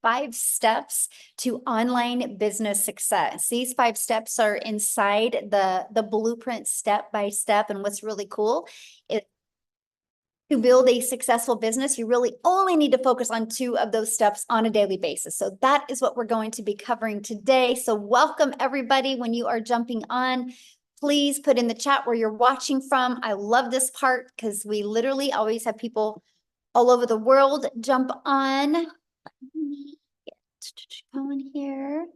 5 steps to online business success. These 5 steps are inside the blueprint step by step. And what's really cool is to build a successful business, you really only need to focus on 2 of those steps on a daily basis. So that is what we're going to be covering today. So welcome everybody. When you are jumping on, please put in the chat where you're watching from. I love this part because we literally always have people all over the world jump on. Let me get going here.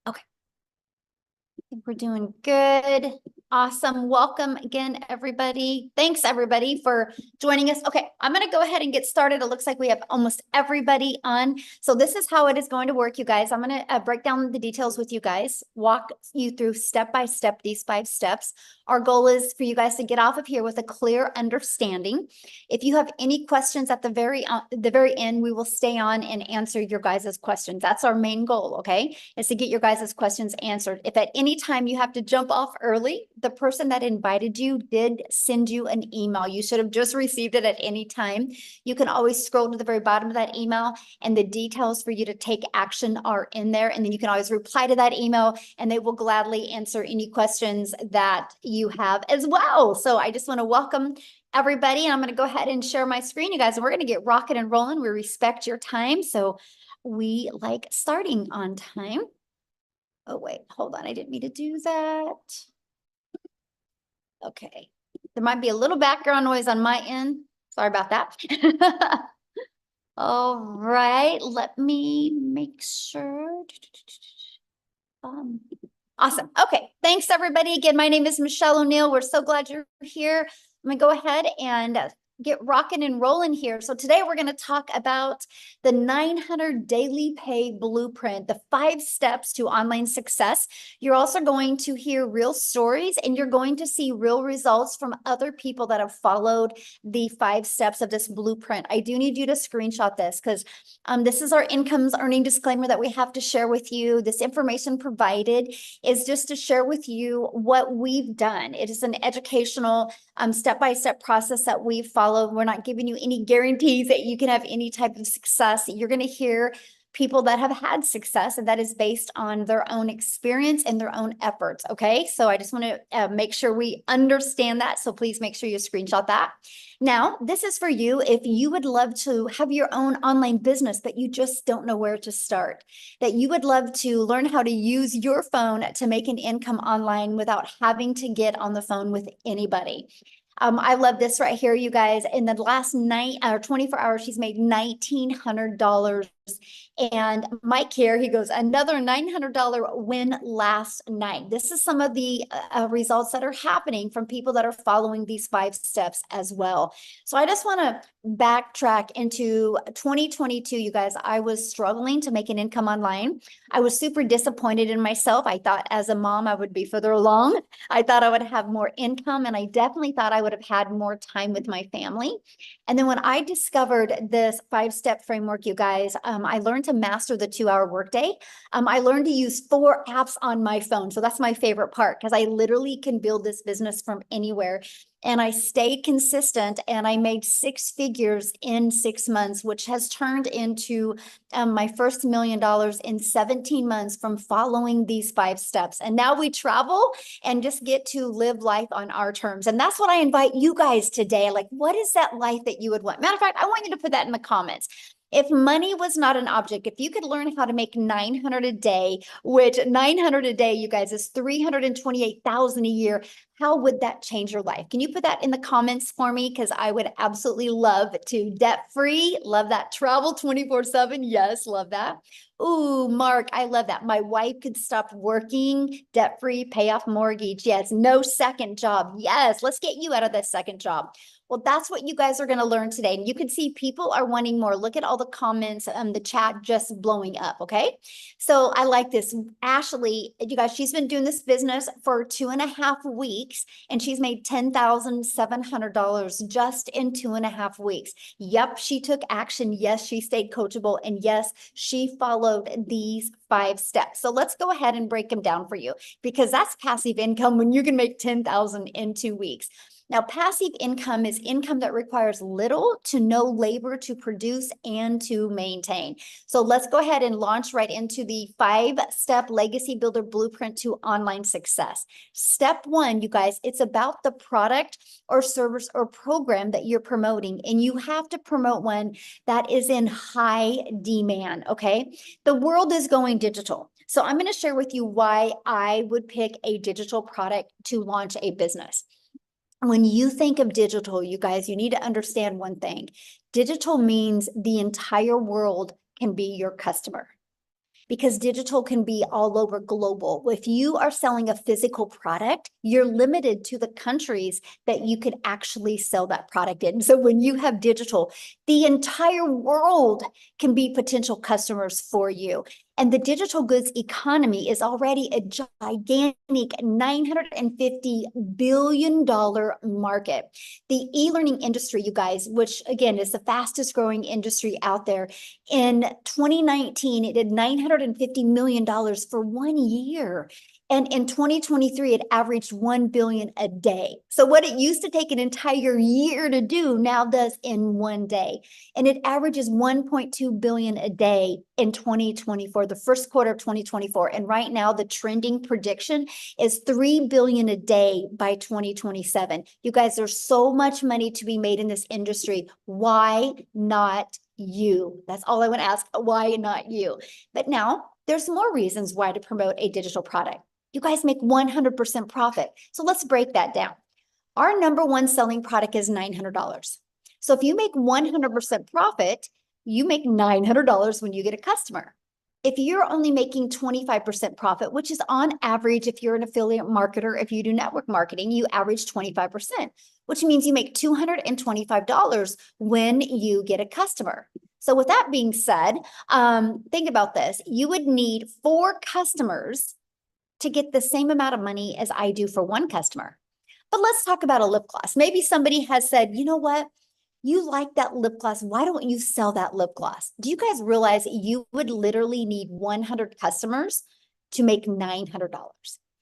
Okay. I think we're doing good. Awesome. Welcome again, everybody. Thanks, everybody, for joining us. Okay, I'm going to go ahead and get started. It looks like we have almost everybody on. So this is how it is going to work, you guys. I'm going to break down the details with you guys, walk you through step by step these 5 steps. Our goal is for you guys to get off of here with a clear understanding. If you have any questions at the very end, we will stay on and answer your guys' questions. That's our main goal, okay, is to get your guys' questions answered. If at any time you have to jump off early, the person that invited you did send you an email. You should have just received it at any time. You can always scroll to the very bottom of that email and the details for you to take action are in there. And then you can always reply to that email and they will gladly answer any questions that you have as well. So I just want to welcome everybody. And I'm going to go ahead and share my screen, you guys, and we're going to get rocking and rolling. We respect your time. So we like starting on time. Oh, wait, hold on. I didn't mean to do that. Okay, there might be a little background noise on my end. Sorry about that. All right, let me make sure. Awesome. Okay, thanks everybody. Again, my name is Michelle O'Neill. We're so glad you're here. I'm gonna go ahead and get rocking and rolling here. So today we're going to talk about the 900 daily pay blueprint, the 5 steps to online success. You're also going to hear real stories and you're going to see real results from other people that have followed the 5 steps of this blueprint. I do need you to screenshot this because this is our incomes earning disclaimer that we have to share with you. This information provided is just to share with you what we've done. It is an educational step-by-step process that we follow. We're not giving you any guarantees that you can have any type of success. You're going to hear people that have had success, and that is based on their own experience and their own efforts. Okay, so I just want to make sure we understand that. So please make sure you screenshot that. Now, this is for you if you would love to have your own online business, but you just don't know where to start, that you would love to learn how to use your phone to make an income online without having to get on the phone with anybody. I love this right here, you guys. In the last 24 hours, she's made $1,900. And Mike here, he goes, another $900 win last night. This is some of the results that are happening from people that are following these 5 steps as well. So I just want to backtrack into 2022, you guys. I was struggling to make an income online. I was super disappointed in myself. I thought as a mom, I would be further along. I thought I would have more income, and I definitely thought I would have had more time with my family. And then when I discovered this 5-step framework, you guys, I learned to master the 2-hour workday. I learned to use 4 apps on my phone. So that's my favorite part because I literally can build this business from anywhere. And I stayed consistent and I made 6 figures in 6 months, which has turned into my first $1 million in 17 months from following these 5 steps. And now we travel and just get to live life on our terms. And that's what I invite you guys today. Like, what is that life that you would want? Matter of fact, I want you to put that in the comments. If money was not an object, if you could learn how to make 900 a day, which 900 a day, you guys, is 328,000 a year, how would that change your life? Can you put that in the comments for me? Because I would absolutely love to. Debt-free, love that. Travel 24/7, yes, love that. Ooh, Mark, I love that. My wife could stop working, debt-free, pay off mortgage. Yes, no second job. Yes, let's get you out of that second job. Well, that's what you guys are going to learn today. And you can see people are wanting more. Look at all the comments, the chat just blowing up. Okay. So I like this. Ashley, you guys, she's been doing this business for 2.5 weeks and she's made $10,700 just in 2.5 weeks. Yep. She took action. Yes. She stayed coachable. And yes, she followed these 5 steps. So let's go ahead and break them down for you because that's passive income when you can make 10,000 in 2 weeks. Now, passive income is income that requires little to no labor to produce and to maintain. So let's go ahead and launch right into the 5-step legacy builder blueprint to online success. Step 1, you guys, it's about the product or service or program that you're promoting, and you have to promote one that is in high demand, okay? The world is going digital. So I'm going to share with you why I would pick a digital product to launch a business. When you think of digital, you guys, you need to understand one thing. Digital means the entire world can be your customer, because digital can be all over global. If you are selling a physical product, you're limited to the countries that you could actually sell that product in. So when you have digital, the entire world can be potential customers for you. And the digital goods economy is already a gigantic $950 billion market. The e-learning industry, you guys, which again is the fastest growing industry out there, in 2019, it did $950 million for 1 year. And in 2023, it averaged 1 billion a day. So what it used to take an entire year to do now does in 1 day. And it averages 1.2 billion a day in 2024, the first quarter of 2024. And right now, the trending prediction is 3 billion a day by 2027. You guys, there's so much money to be made in this industry. Why not you? That's all I want to ask. Why not you? But now there's more reasons why to promote a digital product. You guys make 100% profit. So let's break that down. Our number one selling product is $900. So if you make 100% profit, you make $900 when you get a customer. If you're only making 25% profit, which is on average, if you're an affiliate marketer, if you do network marketing, you average 25%, which means you make $225 when you get a customer. So with that being said, think about this. You would need 4 customers to get the same amount of money as I do for 1 customer. But let's talk about a lip gloss. Maybe somebody has said, you know what? You like that lip gloss. Why don't you sell that lip gloss? Do you guys realize you would literally need 100 customers to make $900?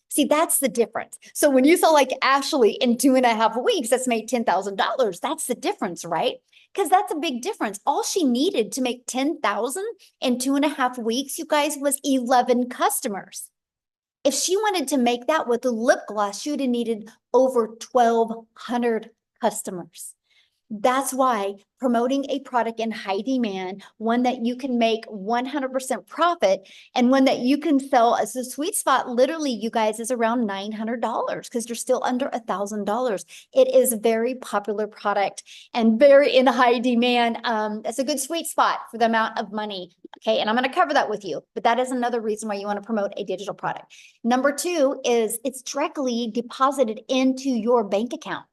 See, that's the difference. So when you sell like Ashley in 2.5 weeks, that's made $10,000. That's the difference, right? Because that's a big difference. All she needed to make $10,000 in 2.5 weeks, you guys, was 11 customers. If she wanted to make that with a lip gloss, she would have needed over 1,200 customers. That's why promoting a product in high demand, one that you can make 100% profit, and one that you can sell as a sweet spot, literally, you guys, is around $900 because you're still under $1,000. It is a very popular product and very in high demand. It's a good sweet spot for the amount of money. Okay, and I'm going to cover that with you, but that is another reason why you want to promote a digital product. Number 2 is it's directly deposited into your bank account.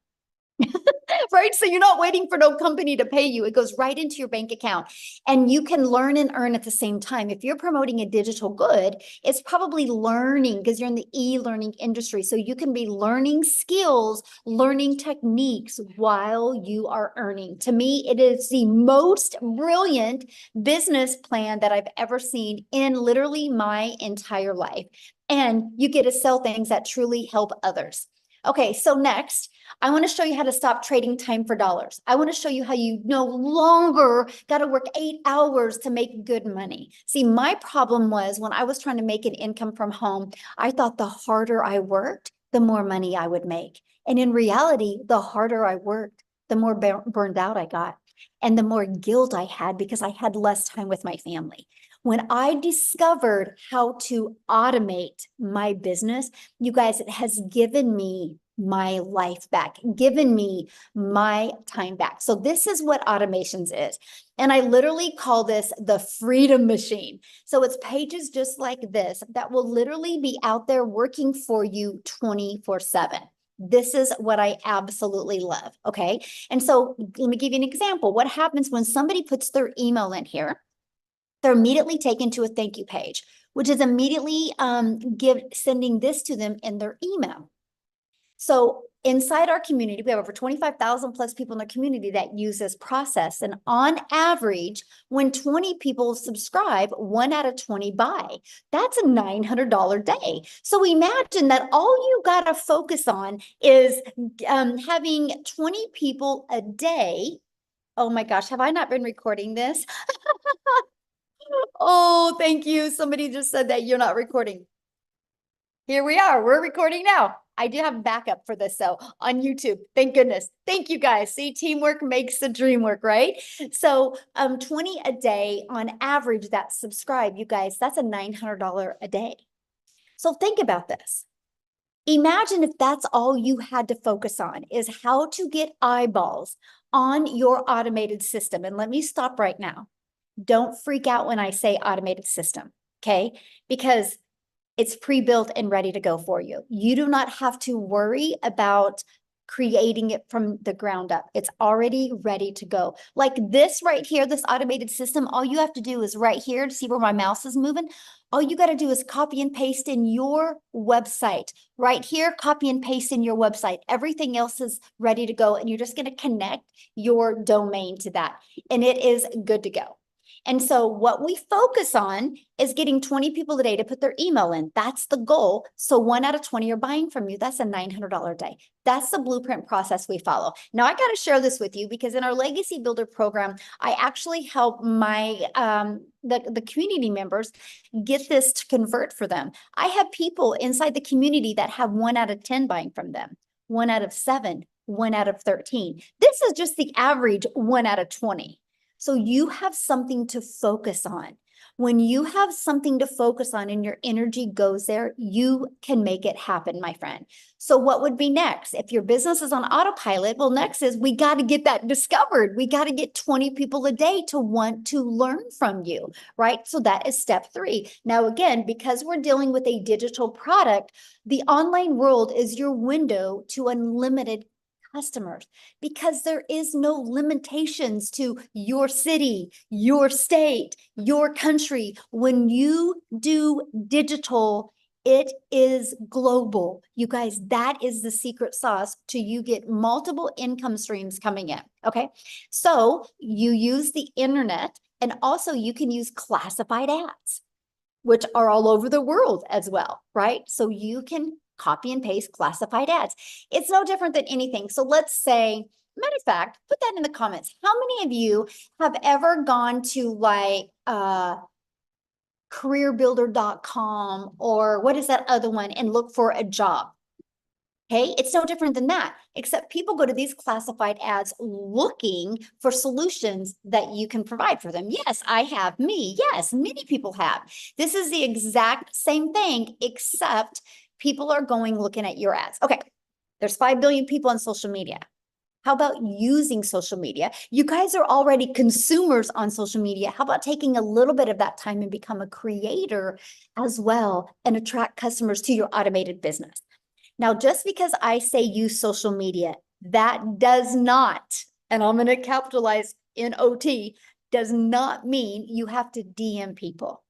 Right? So you're not waiting for no company to pay you. It goes right into your bank account, and you can learn and earn at the same time. If you're promoting a digital good, it's probably learning because you're in the e-learning industry. So you can be learning skills, learning techniques while you are earning. To me, it is the most brilliant business plan that I've ever seen in literally my entire life. And you get to sell things that truly help others. Okay, so next, I want to show you how to stop trading time for dollars. I want to show you how you no longer got to work 8 hours to make good money. See, my problem was when I was trying to make an income from home, I thought the harder I worked, the more money I would make. And in reality, the harder I worked, the more burned out I got, and the more guilt I had because I had less time with my family. When I discovered how to automate my business, you guys, it has given me my life back, given me my time back. So this is what automations is. And I literally call this the freedom machine. So it's pages just like this that will literally be out there working for you 24/7. This is what I absolutely love. Okay. And so let me give you an example. What happens when somebody puts their email in here? They're immediately taken to a thank you page, which is immediately sending this to them in their email. So inside our community, we have over 25,000 plus people in the community that use this process. And on average, when 20 people subscribe, 1 out of 20 buy. That's a $900 day. So imagine that all you got to focus on is having 20 people a day. Oh my gosh, have I not been recording this? Oh, thank you. Somebody just said that you're not recording. Here we are. We're recording now. I do have backup for this though on YouTube. Thank goodness. Thank you guys. See, teamwork makes the dream work, right? So 20 a day on average that subscribe, you guys, that's a $900 a day. So think about this. Imagine if that's all you had to focus on is how to get eyeballs on your automated system. And let me stop right now. Don't freak out when I say automated system, okay? Because it's pre-built and ready to go for you. You do not have to worry about creating it from the ground up. It's already ready to go. Like this right here, this automated system, all you have to do is right here to see where my mouse is moving. All you got to do is copy and paste in your website. Right here, copy and paste in your website. Everything else is ready to go, and you're just going to connect your domain to that, and it is good to go. And so what we focus on is getting 20 people a day to put their email in. That's the goal. So 1 out of 20 are buying from you. That's a $900 a day. That's the blueprint process we follow. Now, I got to share this with you because in our Legacy Builder program, I actually help my the community members get this to convert for them. I have people inside the community that have 1 out of 10 buying from them, 1 out of 7, 1 out of 13. This is just the average 1 out of 20. So you have something to focus on. When you have something to focus on and your energy goes there, you can make it happen, my friend. So what would be next? If your business is on autopilot, well, next is we got to get that discovered. We got to get 20 people a day to want to learn from you, right? So that is step 3. Now, again, because we're dealing with a digital product, the online world is your window to unlimited customers, because there is no limitations to your city, your state, your country. When you do digital, it is global. You guys, that is the secret sauce to you get multiple income streams coming in. Okay. So you use the internet, and also you can use classified ads, which are all over the world as well, right? So you can copy and paste classified ads. It's no different than anything. So let's say, matter of fact, put that in the comments. How many of you have ever gone to like careerbuilder.com or what is that other one and look for a job? Okay, it's no different than that, except people go to these classified ads looking for solutions that you can provide for them. Yes, I have. Me. Yes, many people have. This is the exact same thing, except people are going looking at your ads. Okay, there's 5 billion people on social media. How about using social media? You guys are already consumers on social media. How about taking a little bit of that time and become a creator as well and attract customers to your automated business? Now, just because I say use social media, that does not, and I'm going to capitalize NOT, does not mean you have to DM people.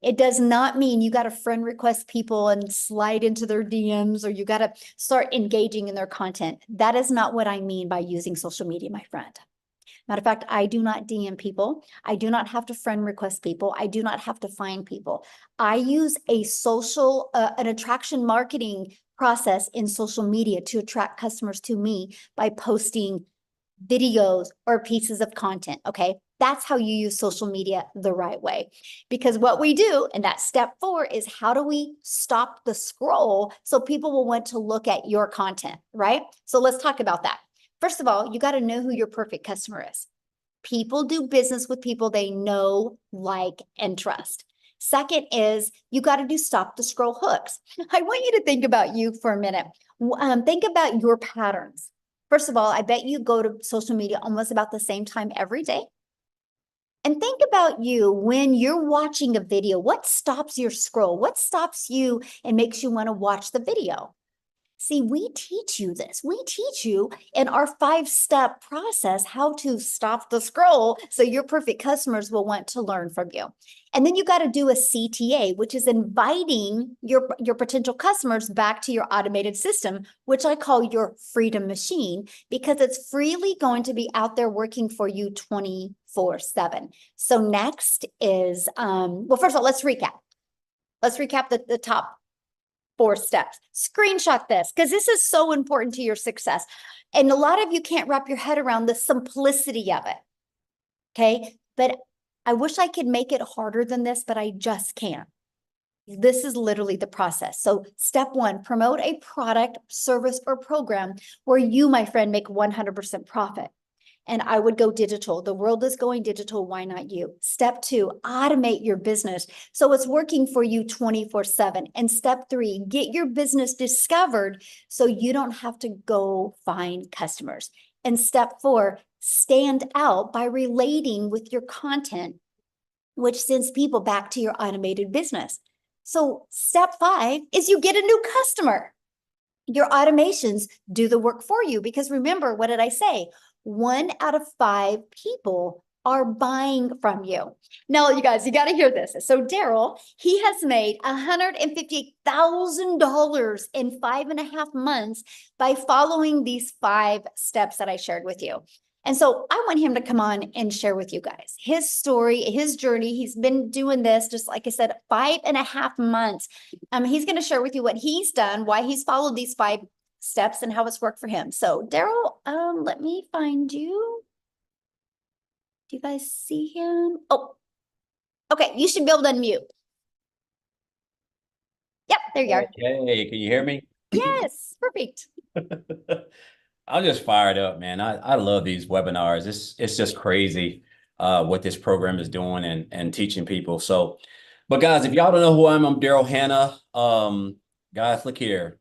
It does not mean you got to friend request people and slide into their DMs, or you got to start engaging in their content. That is not what I mean by using social media, my friend. Matter of fact, I do not DM people. I do not have to friend request people. I do not have to find people. I use a social, an attraction marketing process in social media to attract customers to me by posting videos or pieces of content. Okay. That's how you use social media the right way. Because what we do, and that's step 4, is how do we stop the scroll so people will want to look at your content, right? So let's talk about that. First of all, you got to know who your perfect customer is. People do business with people they know, like, and trust. Second is you got to do stop the scroll hooks. I want you to think about you for a minute. Think about your patterns. First of all, I bet you go to social media almost about the same time every day. And think about you when you're watching a video. What stops your scroll? What stops you and makes you want to watch the video? See, we teach you this. We teach you in our 5-step process how to stop the scroll so your perfect customers will want to learn from you. And then you got to do a CTA, which is inviting your potential customers back to your automated system, which I call your freedom machine, because it's freely going to be out there working for you 24/7. So next is, well, first of all, let's recap. Let's recap the top 4 steps. Screenshot this because this is so important to your success. And a lot of you can't wrap your head around the simplicity of it. Okay. But I wish I could make it harder than this, but I just can't. This is literally the process. So step 1, promote a product, service, or program where you, my friend, make 100% profit. And I would go digital. The world is going digital. Why not you? Step 2, automate your business so it's working for you 24/7. And step 3, get your business discovered so you don't have to go find customers. And step 4, stand out by relating with your content, which sends people back to your automated business. So step 5 is you get a new customer. Your automations do the work for you because remember, what did I say? 1 out of 5 people are buying from you. Now, you guys, you got to hear this. So Daryl, he has made $150,000 in 5.5 months by following these 5 steps that I shared with you. And so I want him to come on and share with you guys his story, his journey. He's been doing this, just like I said, 5.5 months. He's going to share with you what he's done, why he's followed these 5 steps and how it's worked for him. So Daryl, let me find you. Do you guys see him? Oh, okay. You should be able to unmute. Yep, there you are. Hey, can you hear me? Yes, perfect. I'm just fired up, man. I love these webinars. It's just crazy what this program is doing and teaching people. So, but guys, if y'all don't know who I am, I'm Daryl Hannah. Guys, look here.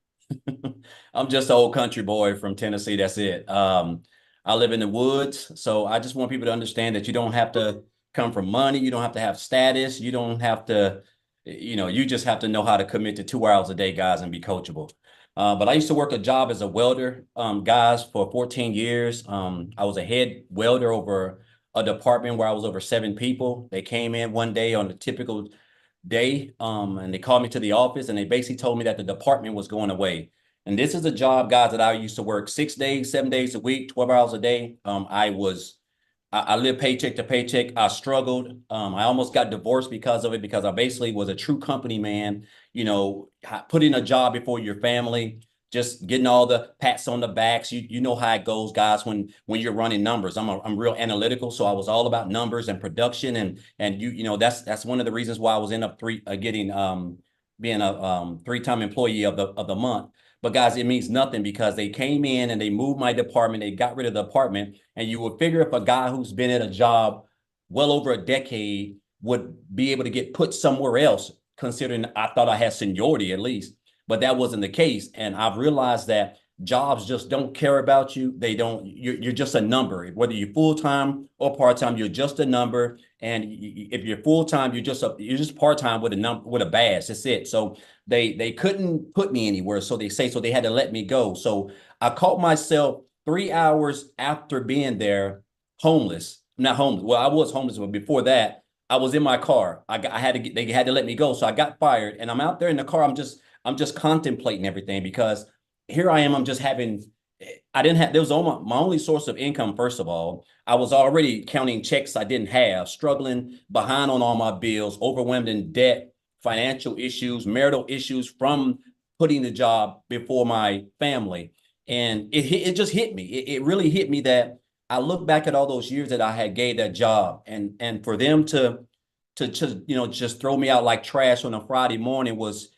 I'm just an old country boy from Tennessee. That's it. I live in the woods. So I just want people to understand that you don't have to come from money. You don't have to have status. You don't have to, you just have to know how to commit to 2 hours a day, guys, and be coachable. But I used to work a job as a welder, guys, for 14 years. I was a head welder over a department where I was over 7 people. They came in one day on a typical day, and they called me to the office, and they basically told me that the department was going away. And this is a job, guys, that I used to work 6 days, 7 days a week, 12 hours a day. I lived paycheck to paycheck. I struggled. I almost got divorced because of it, because I basically was a true company man, putting a job before your family, just getting all the pats on the backs. You know how it goes, guys, when you're running numbers. I'm real analytical, so I was all about numbers and production, and that's one of the reasons why I was being a 3-time employee of the month. But guys, it means nothing because they came in and they moved my department. They got rid of the department. And you would figure if a guy who's been at a job well over a decade would be able to get put somewhere else, considering I thought I had seniority at least. But that wasn't the case. And I've realized that jobs just don't care about you. You're just a number. Whether you're full-time or part-time, you're just a number. And if you're full-time, you're just part-time with a badge. That's it. So they couldn't put me anywhere. So they had to let me go. So I caught myself 3 hours after being there, homeless. Not homeless. Well, I was homeless, but before that, I was in my there had to let me go. So I got fired, and I'm out there in the car. I'm just contemplating everything, because here I am. There was my only source of income. First of all, I was already counting checks I didn't have, struggling behind on all my bills, overwhelmed in debt, financial issues, marital issues from putting the job before my family. And it just hit me. It really hit me that I look back at all those years that I had gave that job, and for them to just throw me out like trash on a Friday morning was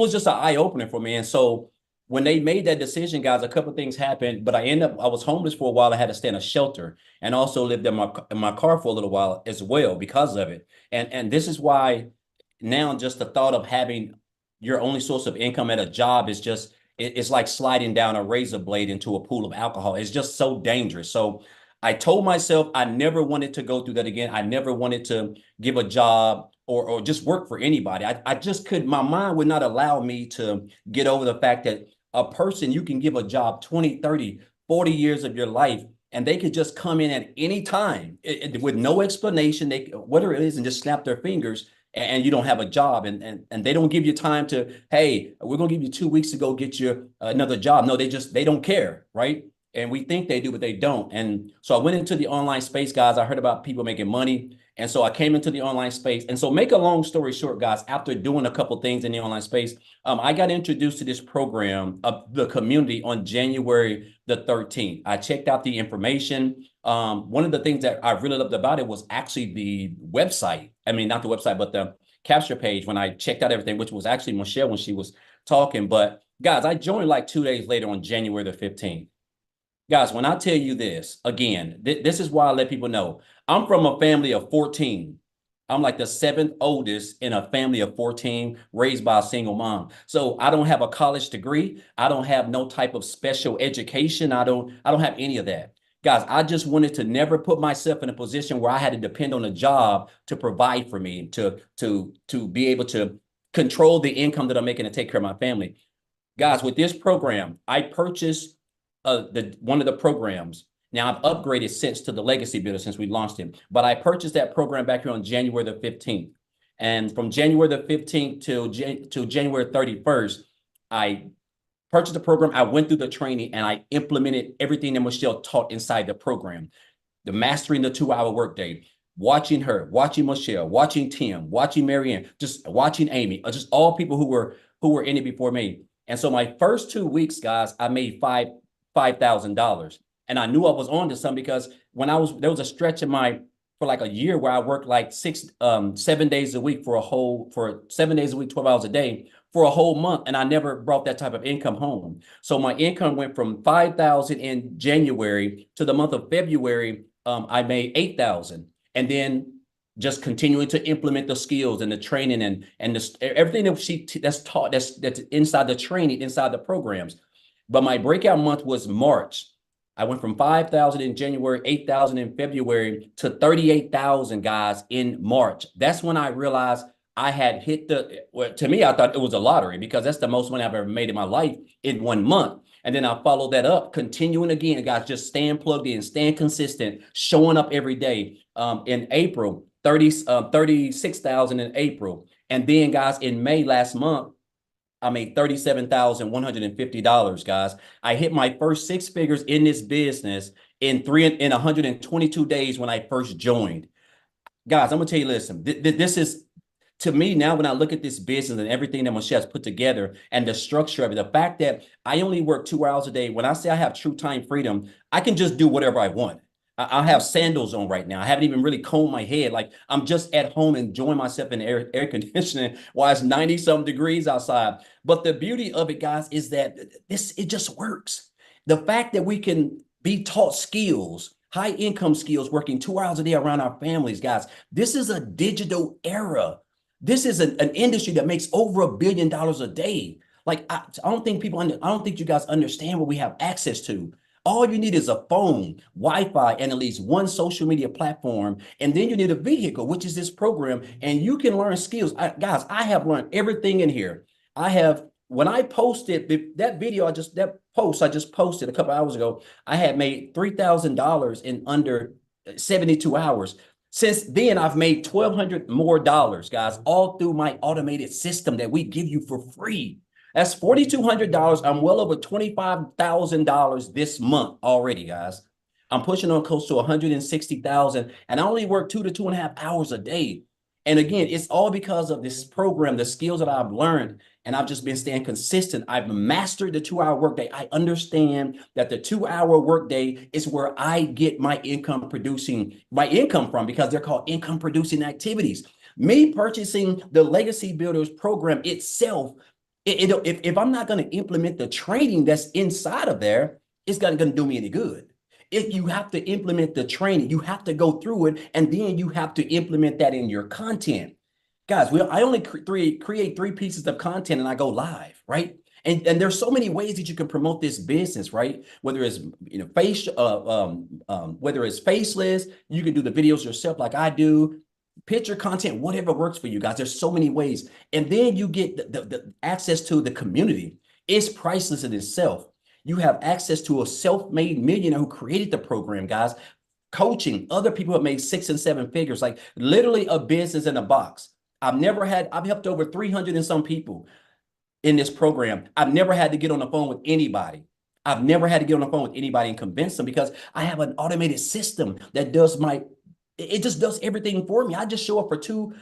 just an eye opener for me. And so when they made that decision, guys, a couple of things happened, but I was homeless for a while. I had to stay in a shelter and also lived in my car for a little while as well because of it. And this is why now just the thought of having your only source of income at a job is just, it's like sliding down a razor blade into a pool of alcohol. It's just so dangerous. So I told myself I never wanted to go through that again. I never wanted to give a job or just work for anybody. I just my mind would not allow me to get over the fact that a person you can give a job 20, 30, 40 years of your life, and they could just come in at any time with no explanation, whatever it is, and just snap their fingers, and you don't have a job, and they don't give you time to, hey, we're gonna give you 2 weeks to go get you another job. No, they don't care, right? And we think they do, but they don't. And so I went into the online space, guys. I heard about people making money. And so I came into the online space. And so make a long story short, guys, after doing a couple things in the online space, I got introduced to this program of the community on January the 13th. I checked out the information. One of the things that I really loved about it was actually the website. I mean, not the website, but the capture page when I checked out everything, which was actually Michelle when she was talking. But guys, I joined like 2 days later on January the 15th. Guys, when I tell you this, again, this is why I let people know. I'm from a family of 14. I'm like the seventh oldest in a family of 14, raised by a single mom. So I don't have a college degree. I don't have no type of special education. I don't have any of that. Guys, I just wanted to never put myself in a position where I had to depend on a job to provide for me, to be able to control the income that I'm making to take care of my family. Guys, with this program, I purchased one of the programs. Now I've upgraded since to the Legacy Builder since we launched it, but I purchased that program back here on January the 15th. And from January the 15th to January 31st, I purchased the program. I went through the training and I implemented everything that Michelle taught inside the program. The mastering the 2-hour workday, watching her, watching Michelle, watching Tim, watching Marianne, just watching Amy, just all people who were in it before me. And so my first 2 weeks, guys, I made $5,000. And I knew I was on to something because there was a stretch for like a year where I worked like 7 days a week for 7 days a week, 12 hours a day for a whole month. And I never brought that type of income home. So my income went from 5,000 in January to the month of February. I made 8,000. And then just continuing to implement the skills and the training and everything that's taught, that's inside the training, inside the programs. But my breakout month was March. I went from 5,000 in January, 8,000 in February to 38,000 guys in March. That's when I realized I had hit to me, I thought it was a lottery because that's the most money I've ever made in my life in 1 month. And then I followed that up, continuing again, guys, just staying plugged in, staying consistent, showing up every day. In April, 36,000 in April. And then guys, in May last month, I made $37,150, guys. I hit my first 6 figures in this business in 122 days when I first joined. Guys, I'm gonna tell you, listen, this is, to me now, when I look at this business and everything that Michelle's put together and the structure of it, the fact that I only work 2 hours a day, when I say I have true time freedom, I can just do whatever I want. I have sandals on right now. I haven't even really combed my head. Like I'm just at home enjoying myself in air conditioning while it's 90-something degrees outside. But the beauty of it, guys, is that it just works. The fact that we can be taught skills, high income skills, working 2 hours a day around our families, guys. This is a digital era. This is an industry that makes over $1 billion a day. Like I don't think you guys understand what we have access to. All you need is a phone, Wi-Fi, and at least one social media platform. And then you need a vehicle, which is this program. And you can learn skills. Guys, I have learned everything in here. When I posted that post I just posted a couple hours ago, I had made $3,000 in under 72 hours. Since then, I've made $1,200 more, guys, all through my automated system that we give you for free. That's $4,200. I'm well over $25,000 this month already, guys. I'm pushing on close to 160,000, and I only work 2 to 2.5 hours a day. And again, it's all because of this program, the skills that I've learned, and I've just been staying consistent. I've mastered the 2-hour workday. I understand that the 2-hour workday is where I get my income from, because they're called income producing activities. Me purchasing the Legacy Builders program itself, if I'm not going to implement the training that's inside of there, it's not going to do me any good. If you have to implement the training, you have to go through it, and then you have to implement that in your content. Guys, I only create 3 pieces of content and I go live, right? And there's so many ways that you can promote this business, right? Whether it's whether it's faceless, you can do the videos yourself like I do. Picture content, whatever works for you guys. There's so many ways. And then you get the access to the community. It's priceless in itself. You have access to a self-made millionaire who created the program, guys. Coaching other people have made 6 and 7 figures, like literally a business in a box. I've helped over 300 and some people in this program. I've never had to get on the phone with anybody. I've never had to get on the phone with anybody and convince them because I have an automated system that it just does everything for me. I show up for 2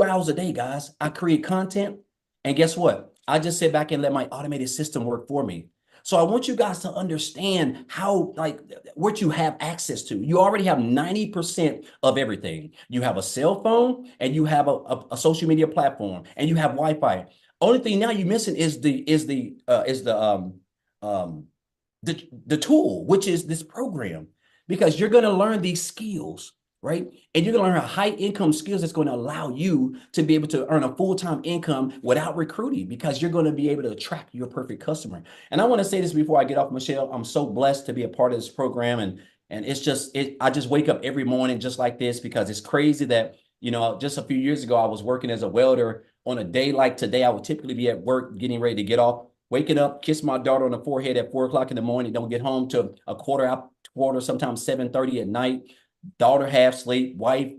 hours a day, guys. I create content. And guess what? I just sit back and let my automated system work for me. So I want you guys to understand how, like, what you have access to. You already have 90% of everything. You have a cell phone and you have a social media platform and you have Wi-Fi. Only thing now you're missing is the tool, which is this program, because you're going to learn these skills, right? And you're going to learn high income skills that's going to allow you to be able to earn a full-time income without recruiting, because you're going to be able to attract your perfect customer. And I want to say this before I get off, Michelle. I'm so blessed to be a part of this program. And it's just, I just wake up every morning just like this, because it's crazy that, just a few years ago, I was working as a welder. On a day like today, I would typically be at work getting ready to get off, waking up, kiss my daughter on the forehead at 4 o'clock in the morning, don't get home till a quarter, sometimes 7:30 at night. Daughter half sleep, wife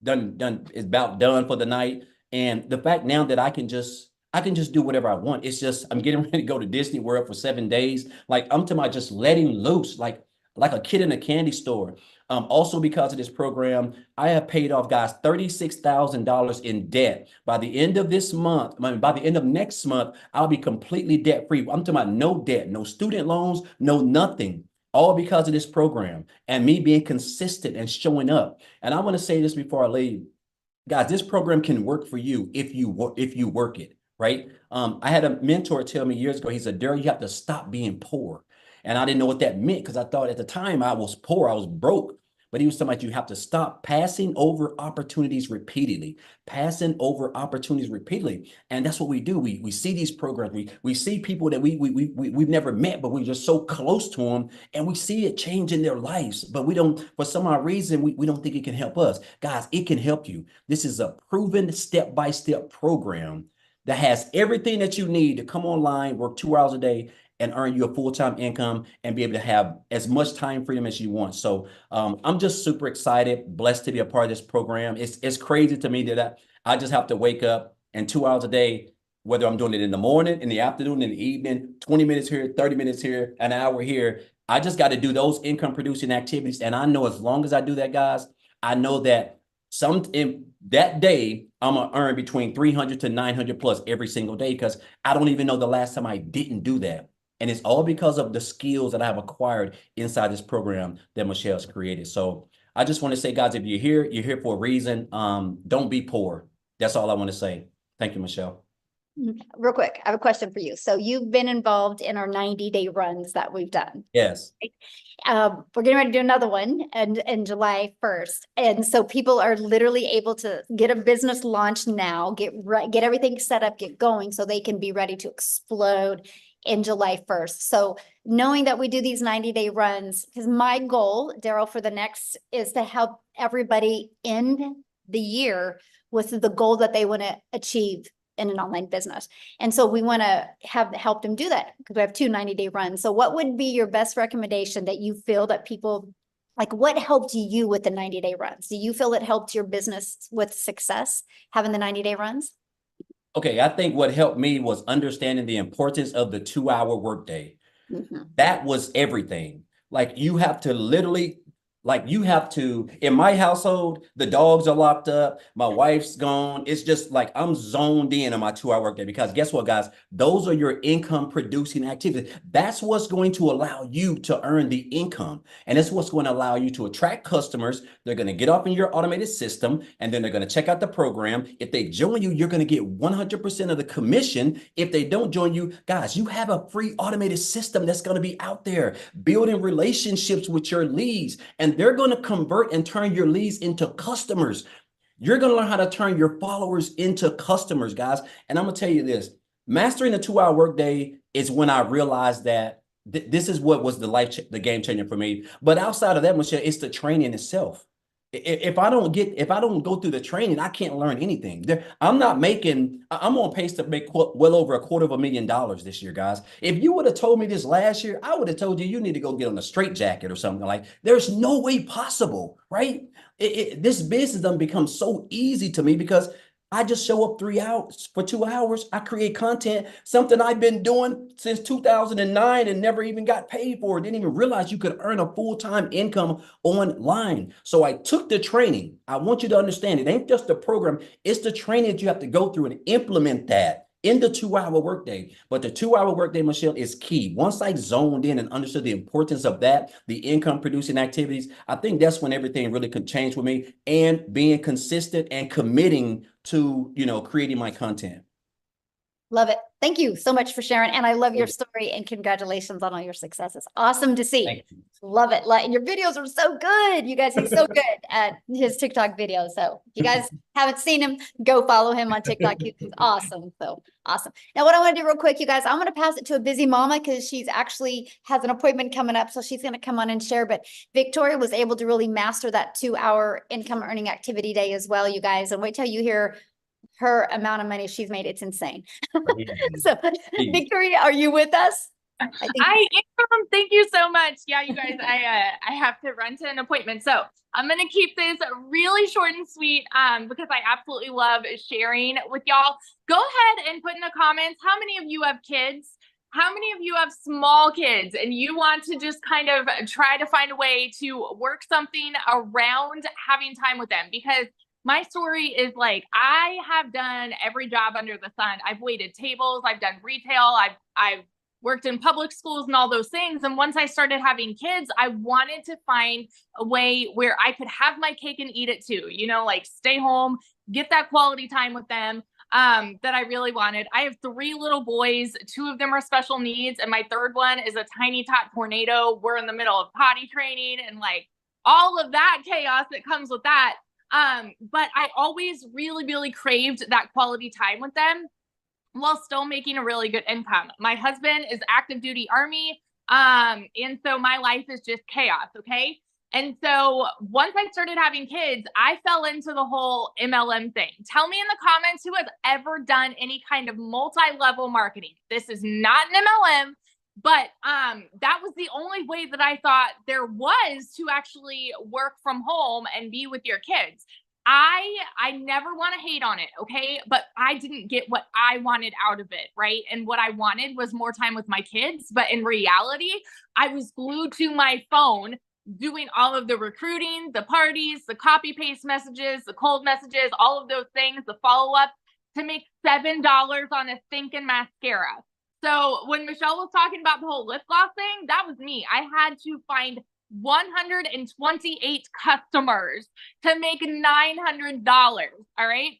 done is about done for the night. And the fact now that I can just do whatever I want. It's just, I'm getting ready to go to Disney World for 7 days. Like, I'm talking about just letting loose, like a kid in a candy store. Also, because of this program, I have paid off, guys, $36,000 in debt. By the end of this month, by the end of next month, I'll be completely debt free. I'm talking about no debt, no student loans, no nothing. All because of this program and me being consistent and showing up. And I want to say this before I leave, guys. This program can work for you if you work it, right? I had a mentor tell me years ago. He said, "Daryl, you have to stop being poor." And I didn't know what that meant, because I thought at the time I was poor, I was broke. But he was talking about, you have to stop passing over opportunities repeatedly, And that's what we do. We see these programs. We see people that we've never met, but we're just so close to them, and we see it changing their lives. But we don't, for some odd reason, we don't think it can help us. Guys, it can help you. This is a proven step-by-step program that has everything that you need to come online, work 2 hours a day, and earn you a full-time income and be able to have as much time freedom as you want. So I'm just super excited, blessed to be a part of this program. It's crazy to me that I just have to wake up, and 2 hours a day, whether I'm doing it in the morning, in the afternoon, in the evening, 20 minutes here, 30 minutes here, an hour here. I just got to do those income producing activities. And I know as long as I do that, guys, I know that in that day, I'm going to earn between 300 to 900 plus every single day, because I don't even know the last time I didn't do that. And it's all because of the skills that I have acquired inside this program that Michelle's created. So I just want to say, guys, if you're here for a reason. Don't be poor. That's all I want to say. Thank you, Michelle. Real quick, I have a question for you. So you've been involved in our 90-day runs that we've done. Yes. We're getting ready to do another one and July 1st. And so people are literally able to get a business launch now, get everything set up, get going, so they can be ready to explode in July 1st. So knowing that we do these 90-day runs, because my goal, Daryl, for the next is to help everybody end the year with the goal that they want to achieve in an online business. And so we want to help them do that, because we have 2 90-day runs. So what would be your best recommendation that you feel that people, like, what helped you with the 90-day runs? Do you feel it helped your business with success, having the 90-day runs? Okay, I think what helped me was understanding the importance of the 2-hour workday. That was everything. Like, you have to literally, in my household, the dogs are locked up, my wife's gone. It's just like I'm zoned in on my 2-hour workday, because guess what, guys? Those are your income producing activities. That's what's going to allow you to earn the income. And that's what's going to allow you to attract customers. They're going to get off in your automated system, and then they're going to check out the program. If they join you, you're going to get 100% of the commission. If they don't join you, guys, you have a free automated system that's going to be out there building relationships with your leads. And they're going to convert and turn your leads into customers. You're going to learn how to turn your followers into customers, guys. And I'm going to tell you this, mastering the 2-hour workday is when I realized that this is what was the game changer for me. But outside of that, Michelle, it's the training itself. If I don't go through the training, I can't learn anything. I'm on pace to make well over $250,000 this year, guys. If you would have told me this last year, I would have told you you need to go get on a straight jacket or something. Like, there's no way possible, right? This business doesn't become so easy to me because I just show up 3 hours for 2 hours. I create content, something I've been doing since 2009 and never even got paid for. Didn't even realize you could earn a full-time income online. So I took the training. I want you to understand it ain't just the program, it's the training that you have to go through and implement that in the 2 hour workday. But the 2 hour workday, Michelle, is key. Once I zoned in and understood the importance of that, the income producing activities, I think that's when everything really could change for me, and being consistent and committing to, creating my content. Love it. Thank you so much for sharing. And I love your story, and congratulations on all your successes. Awesome to see. Love it. Like, your videos are so good. You guys, he's so good at his TikTok videos. So if you guys haven't seen him, go follow him on TikTok. He's awesome. So awesome. Now, what I want to do real quick, you guys, I'm going to pass it to a busy mama because she's actually has an appointment coming up. So she's going to come on and share. But Victoria was able to really master that 2 hour income earning activity day as well, you guys. And wait till you hear her amount of money she's made. It's insane. So Victoria, are you with us? I am. Thank you so much. Yeah, you guys, I have to run to an appointment. So I'm going to keep this really short and sweet because I absolutely love sharing with y'all. Go ahead and put in the comments, how many of you have kids? How many of you have small kids and you want to just kind of try to find a way to work something around having time with them? Because my story is like, I have done every job under the sun. I've waited tables, I've done retail, I've worked in public schools and all those things. And once I started having kids, I wanted to find a way where I could have my cake and eat it too, like stay home, get that quality time with them that I really wanted. I have 3 little boys, 2 of them are special needs, and my 3rd one is a tiny tot tornado. We're in the middle of potty training and like all of that chaos that comes with that. But I always really, really craved that quality time with them while still making a really good income. My husband is active duty Army. And so my life is just chaos. Okay. And so once I started having kids, I fell into the whole MLM thing. Tell me in the comments who has ever done any kind of multi-level marketing. This is not an MLM. But that was the only way that I thought there was to actually work from home and be with your kids. I never want to hate on it, okay? But I didn't get what I wanted out of it, right? And what I wanted was more time with my kids. But in reality, I was glued to my phone doing all of the recruiting, the parties, the copy paste messages, the cold messages, all of those things, the follow-up to make $7 on a stinking mascara. So when Michelle was talking about the whole lip gloss thing, that was me. I had to find 128 customers to make $900. All right.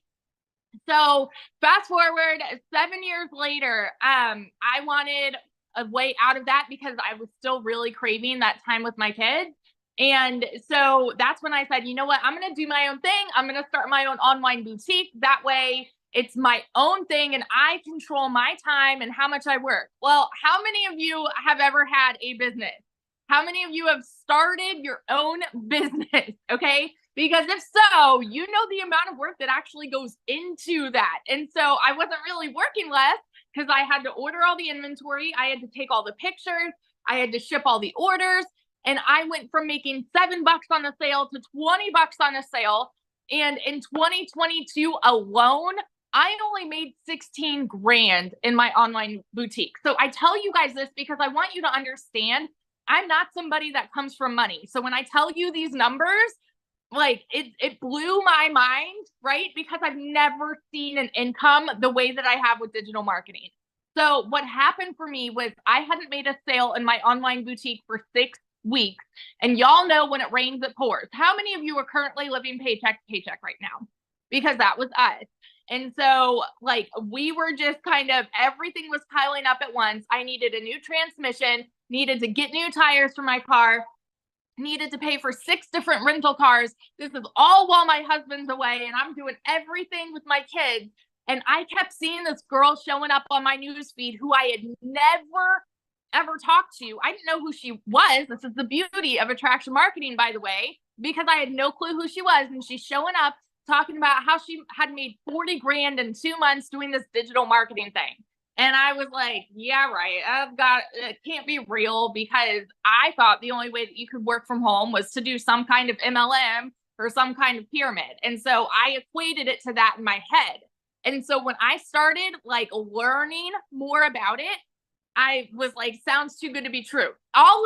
So fast forward 7 years later, I wanted a way out of that because I was still really craving that time with my kids. And so that's when I said, you know what, I'm going to do my own thing. I'm going to start my own online boutique. That way it's my own thing and I control my time and how much I work. Well, how many of you have ever had a business? How many of you have started your own business? Okay. Because if so, you know the amount of work that actually goes into that. And so I wasn't really working less because I had to order all the inventory. I had to take all the pictures. I had to ship all the orders. And I went from making $7 on a sale to $20 on a sale. And in 2022 alone, I only made 16 grand in my online boutique. So I tell you guys this because I want you to understand I'm not somebody that comes from money. So when I tell you these numbers, like it blew my mind, right? Because I've never seen an income the way that I have with digital marketing. So what happened for me was I hadn't made a sale in my online boutique for 6 weeks. And y'all know when it rains, it pours. How many of you are currently living paycheck to paycheck right now? Because that was us. And so like we were just kind of, everything was piling up at once. I needed a new transmission, needed to get new tires for my car, needed to pay for 6 different rental cars. This is all while my husband's away and I'm doing everything with my kids. And I kept seeing this girl showing up on my newsfeed who I had never, ever talked to. I didn't know who she was. This is the beauty of attraction marketing, by the way. because I had no clue who she was. And she's showing up talking about how she had made 40 grand in 2 months doing this digital marketing thing. And I was like, yeah, right. It can't be real, because I thought the only way that you could work from home was to do some kind of MLM or some kind of pyramid. And so I equated it to that in my head. And so when I started like learning more about it, I was like, sounds too good to be true. All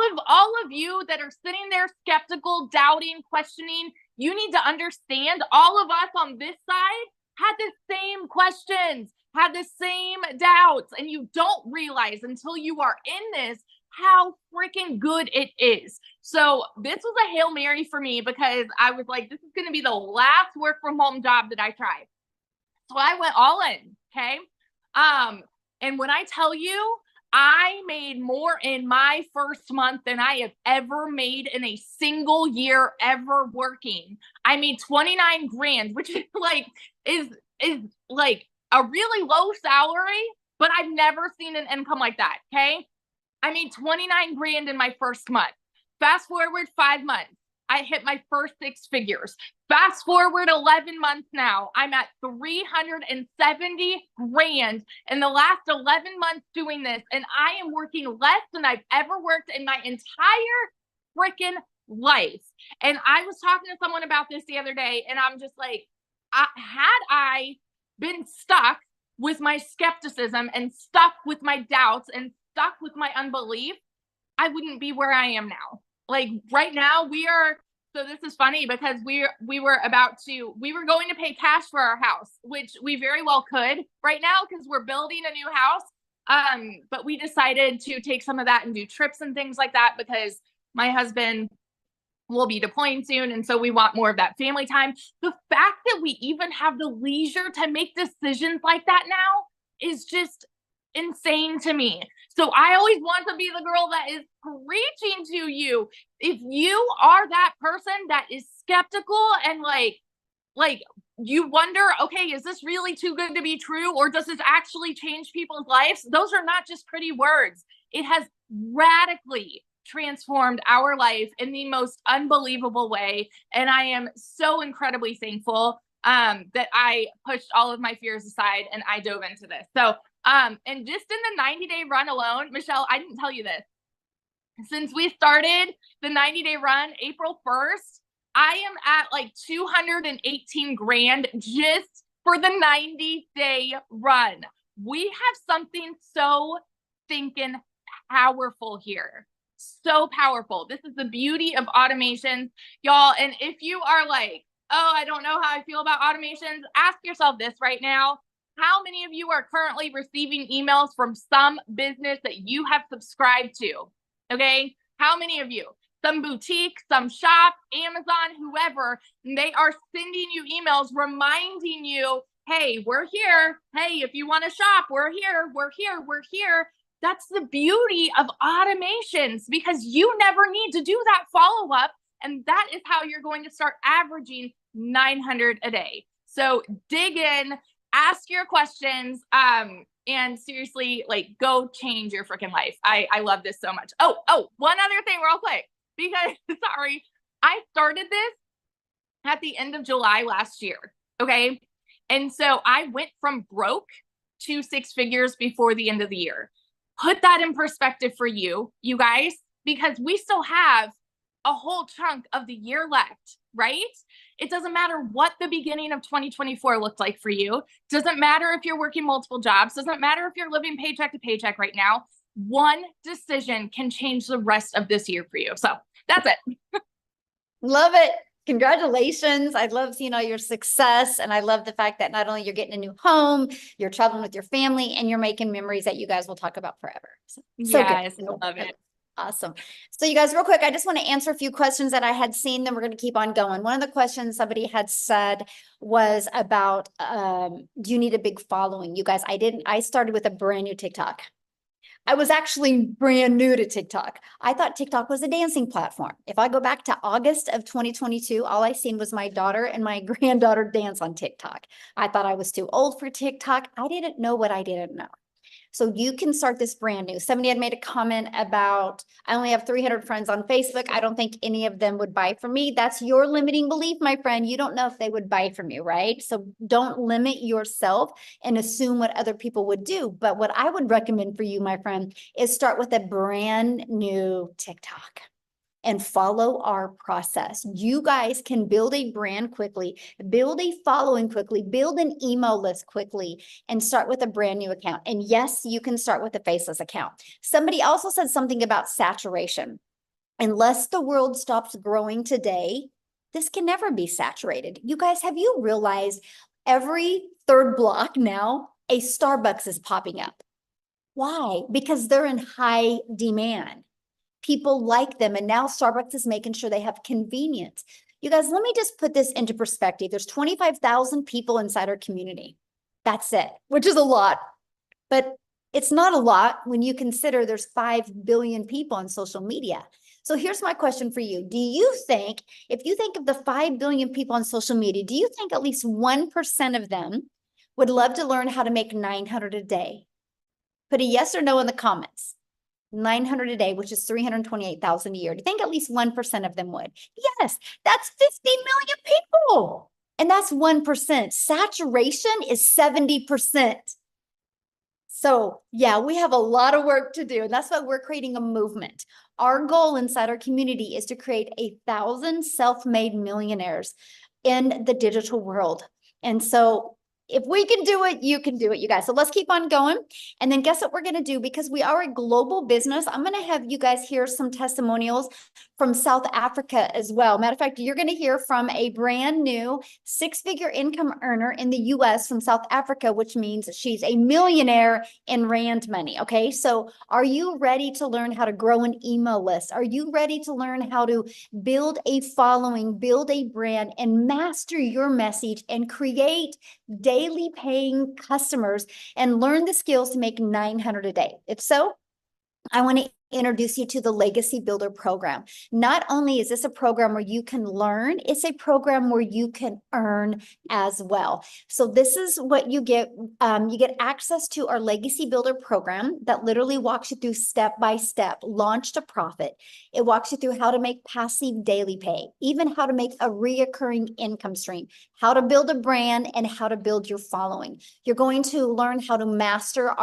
of you that are sitting there skeptical, doubting, questioning, you need to understand all of us on this side had the same questions, had the same doubts, and you don't realize until you are in this how freaking good it is. So this was a Hail Mary for me, because I was like, this is going to be the last work from home job that I try. So I went all in. Okay. And when I tell you, I made more in my first month than I have ever made in a single year ever working. I made 29 grand, which is like a really low salary, but I've never seen an income like that. Okay. I made 29 grand in my first month. Fast forward 5 months, I hit my first 6 figures. Fast forward 11 months now, I'm at 370 grand in the last 11 months doing this. And I am working less than I've ever worked in my entire freaking life. And I was talking to someone about this the other day, and I'm just like, had I been stuck with my skepticism and stuck with my doubts and stuck with my unbelief, I wouldn't be where I am now. Like right now so this is funny, because we were going to pay cash for our house, which we very well could right now, because we're building a new house. But we decided to take some of that and do trips and things like that, because my husband will be deploying soon. And so we want more of that family time. The fact that we even have the leisure to make decisions like that now is just insane to me. So I always want to be the girl that is preaching to you. If you are that person that is skeptical and like you wonder, okay, is this really too good to be true? Or does this actually change people's lives? Those are not just pretty words. It has radically transformed our life in the most unbelievable way. And I am so incredibly thankful that I pushed all of my fears aside and I dove into this. So, and just in the 90-day run alone, Michelle, I didn't tell you this. Since we started the 90-day run, April 1st, I am at like 218 grand just for the 90-day run. We have something so stinking powerful here. So powerful. This is the beauty of automations, y'all. And if you are like, oh, I don't know how I feel about automations, ask yourself this right now. How many of you are currently receiving emails from some business that you have subscribed to? Okay. How many of you? Some boutique, some shop, Amazon, whoever, they are sending you emails reminding you, hey, we're here. Hey, if you want to shop, we're here, we're here, we're here. That's the beauty of automations, because you never need to do that follow-up. And that is how you're going to start averaging 900 a day. So dig in, ask your questions, and seriously, like, go change your freaking life. I love this so much. Oh, one other thing real quick, because sorry, I started this at the end of July last year. Okay. And so I went from broke to 6 figures before the end of the year. Put that in perspective for you guys, because we still have a whole chunk of the year left, right? It doesn't matter what the beginning of 2024 looked like for you. Doesn't matter if you're working multiple jobs. Doesn't matter if you're living paycheck to paycheck right now. One decision can change the rest of this year for you. So that's it. Love it. Congratulations. I love seeing all your success. And I love the fact that not only you're getting a new home, you're traveling with your family, and you're making memories that you guys will talk about forever. So yes, good. I love it. Awesome. So you guys, real quick, I just want to answer a few questions that I had seen, then we're going to keep on going. One of the questions somebody had said was about, do you need a big following? You guys, I started with a brand new TikTok. I was actually brand new to TikTok. I thought TikTok was a dancing platform. If I go back to August of 2022, all I seen was my daughter and my granddaughter dance on TikTok. I thought I was too old for TikTok. I didn't know what I didn't know. So you can start this brand new. Somebody had made a comment about, I only have 300 friends on Facebook. I don't think any of them would buy from me. That's your limiting belief, my friend. You don't know if they would buy from you, right? So don't limit yourself and assume what other people would do. But what I would recommend for you, my friend, is start with a brand new TikTok and follow our process. You guys can build a brand quickly, build a following quickly, build an email list quickly, and start with a brand new account. And yes, you can start with a faceless account. Somebody also said something about saturation. Unless the world stops growing today, this can never be saturated. You guys, have you realized every third block now, a Starbucks is popping up? Why? Because they're in high demand. People like them. And now Starbucks is making sure they have convenience. You guys, let me just put this into perspective. There's 25,000 people inside our community. That's it, which is a lot. But it's not a lot when you consider there's 5 billion people on social media. So here's my question for you. Do you think, if you think of the 5 billion people on social media, do you think at least 1% of them would love to learn how to make 900 a day? Put a yes or no in the comments. 900 a day, which is 328,000 a year. Do you think at least 1% of them would? Yes, that's 50 million people. And that's 1%. Saturation is 70%. So yeah, we have a lot of work to do. And that's why we're creating a movement. Our goal inside our community is to create 1,000 self-made millionaires in the digital world. And so if we can do it, you can do it, you guys. So let's keep on going. And then guess what we're going to do? Because we are a global business, I'm going to have you guys hear some testimonials from South Africa as well. Matter of fact, you're going to hear from a brand new 6-figure income earner in the US from South Africa, which means she's a millionaire in Rand money. Okay. So are you ready to learn how to grow an email list? Are you ready to learn how to build a following, build a brand, and master your message and create daily paying customers and learn the skills to make 900 a day? If so, I want to introduce you to the Legacy Builder program. Not only is this a program where you can learn, it's a program where you can earn as well. So this is what you get. You get access to our Legacy Builder program that literally walks you through step by step, launch to profit. It walks you through how to make passive daily pay, even how to make a reoccurring income stream, how to build a brand, and how to build your following. You're going to learn how to master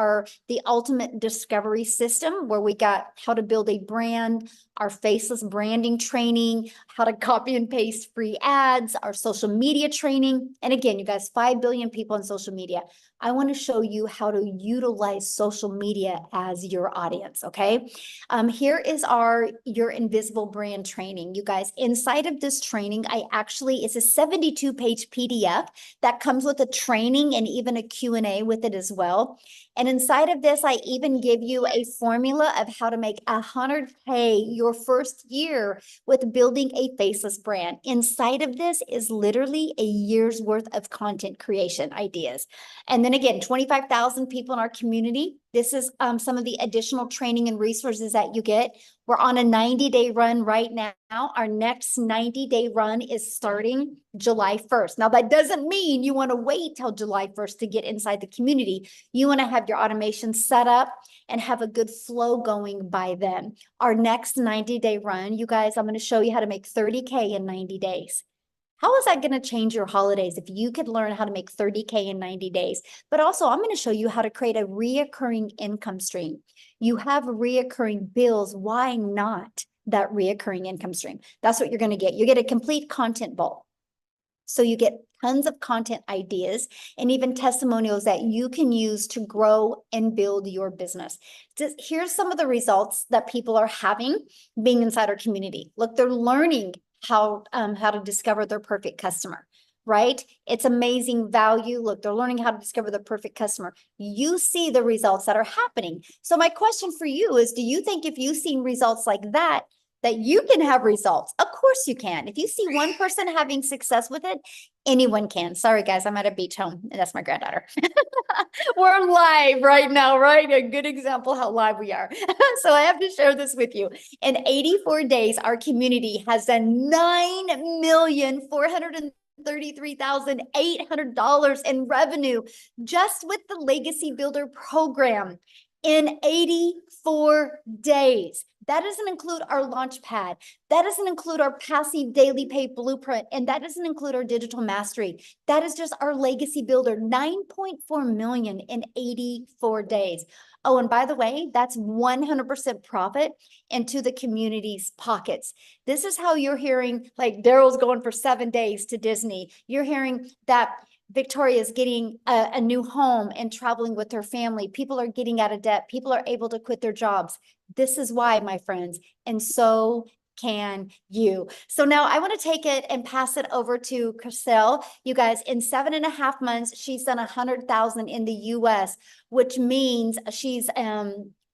the ultimate discovery system, where we got how to build a brand, our faceless branding training, how to copy and paste free ads, our social media training. And again, you guys, 5 billion people on social media. I want to show you how to utilize social media as your audience, okay? Here is your invisible brand training. You guys, inside of this training, it's a 72-page PDF that comes with a training and even a Q&A with it as well. And inside of this, I even give you a formula of how to make 100K your first year with building a faceless brand. Inside of this is literally a year's worth of content creation ideas. And then again, 25,000 people in our community. This is some of the additional training and resources that you get. We're on a 90-day run right now. Our next 90-day run is starting July 1st. Now, that doesn't mean you want to wait till July 1st to get inside the community. You want to have your automation set up and have a good flow going by then. Our next 90-day run, you guys, I'm going to show you how to make 30K in 90 days. How is that going to change your holidays if you could learn how to make 30K in 90 days? But also, I'm going to show you how to create a reoccurring income stream. You have reoccurring bills. Why not that reoccurring income stream? That's what you're going to get. You get a complete content bowl. So you get tons of content ideas and even testimonials that you can use to grow and build your business. Here's some of the results that people are having being inside our community. Look, they're learning how to discover their perfect customer, right? It's amazing value. Look, they're learning how to discover the perfect customer. You see the results that are happening. So my question for you is, do you think if you've seen results like that, that you can have results? Of course you can. If you see one person having success with it, anyone can. Sorry, guys, I'm at a beach home, and that's my granddaughter. We're live right now, right? A good example how live we are. So I have to share this with you. In 84 days, our community has done 9,430,000 $133,800 in revenue just with the Legacy Builder program in 84 days. That doesn't include our launch pad. That doesn't include our passive daily pay blueprint. And that doesn't include our digital mastery. That is just our Legacy Builder, 9.4 million in 84 days. Oh, and by the way, that's 100% profit into the community's pockets. This is how you're hearing, like, Daryl's going for 7 days to Disney. You're hearing that Victoria's getting a new home and traveling with her family. People are getting out of debt. People are able to quit their jobs. This is why, my friends. And so can you. So now I want to take it and pass it over to Chriselle. You guys, in 7.5 months, she's done 100,000 in the US, which means she's